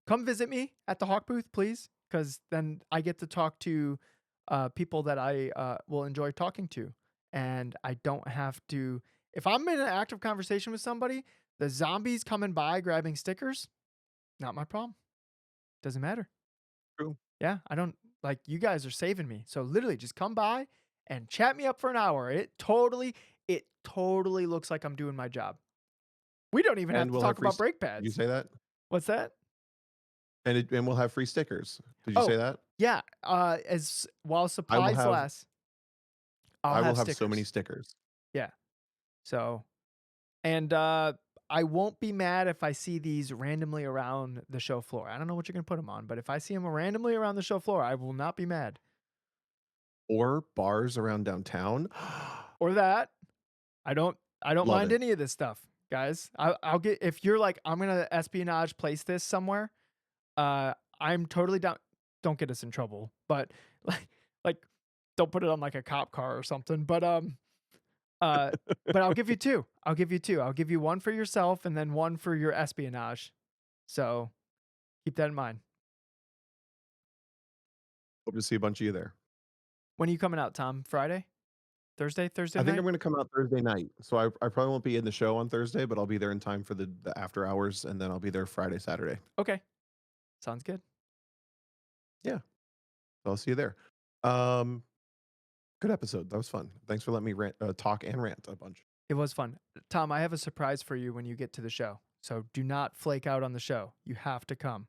come visit me at the Hawk booth, please, because then I get to talk to people that I will enjoy talking to, and I don't have to. If I'm in an active conversation with somebody, the zombies coming by grabbing stickers, not my problem. Doesn't matter. True. Yeah, I don't like you guys are saving me. So literally, just come by and chat me up for an hour. It totally looks like I'm doing my job. We don't even have And to we'll have talk free about st brake did you pads. say that? What's that? And we'll have free stickers. Did you say Oh, that? yeah, as while I will supplies have last, I'll I will have have so many stickers. stickers. Yeah. So, and I won't be mad if I see these randomly around the show floor. I don't know what you're gonna put them on, but if I see them randomly around the show floor, I will not be mad. Or bars around downtown. Or that. I don't Love mind it. any of this stuff, guys. I'll get if you're like, I'm gonna espionage place this somewhere, I'm totally down. Don't get us in trouble, but like like don't put it on like a cop car or something. Uh but I'll give you two. I'll give you two. I'll give you one for yourself and then one for your espionage. So keep that in mind. Hope to see a bunch of you there. When are you coming out, Tom? Friday? Thursday? Thursday I think night? I'm gonna come out Thursday night, so I probably won't be in the show on Thursday, but I'll be there in time for the after hours, and then I'll be there Friday, Saturday. Okay. Sounds good. Yeah, so I'll see you there. Um, Good episode. That was fun. Thanks for letting me talk and rant a bunch. It was fun. Tom, I have a surprise for you when you get to the show. So do not flake out on the show. You have to come.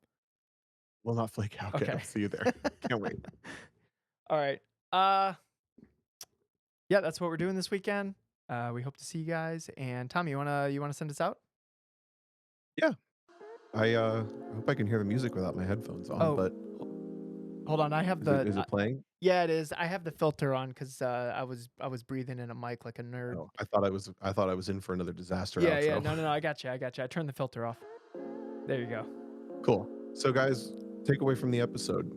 Will not flake out. Okay, I'll Okay. see you there. Can't wait. All right. Uh yeah, that's what we're doing this weekend. We hope to see you guys. And Tom, you wanna send us out? Yeah, I hope I can hear the music without my headphones on, Oh, but hold on. I have the is it playing? yeah, it is. I have the filter on because I was breathing in a mic like a nerd. Oh, I thought I was in for another disaster Yeah, yeah. outro. No, no, no. I got you. I got you. I turned the filter off. There you go. Cool. So guys, take away from the episode.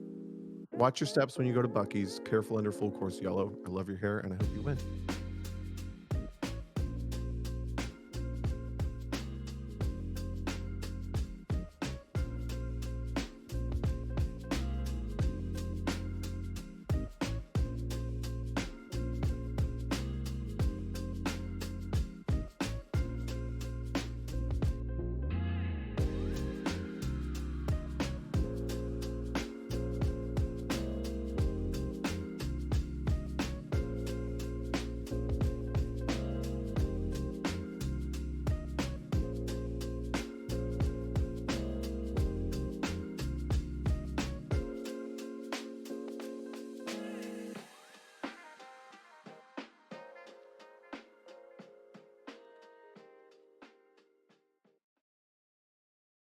Watch your steps when you go to Bucky's. Careful under full course yellow. I love your hair and I hope you win.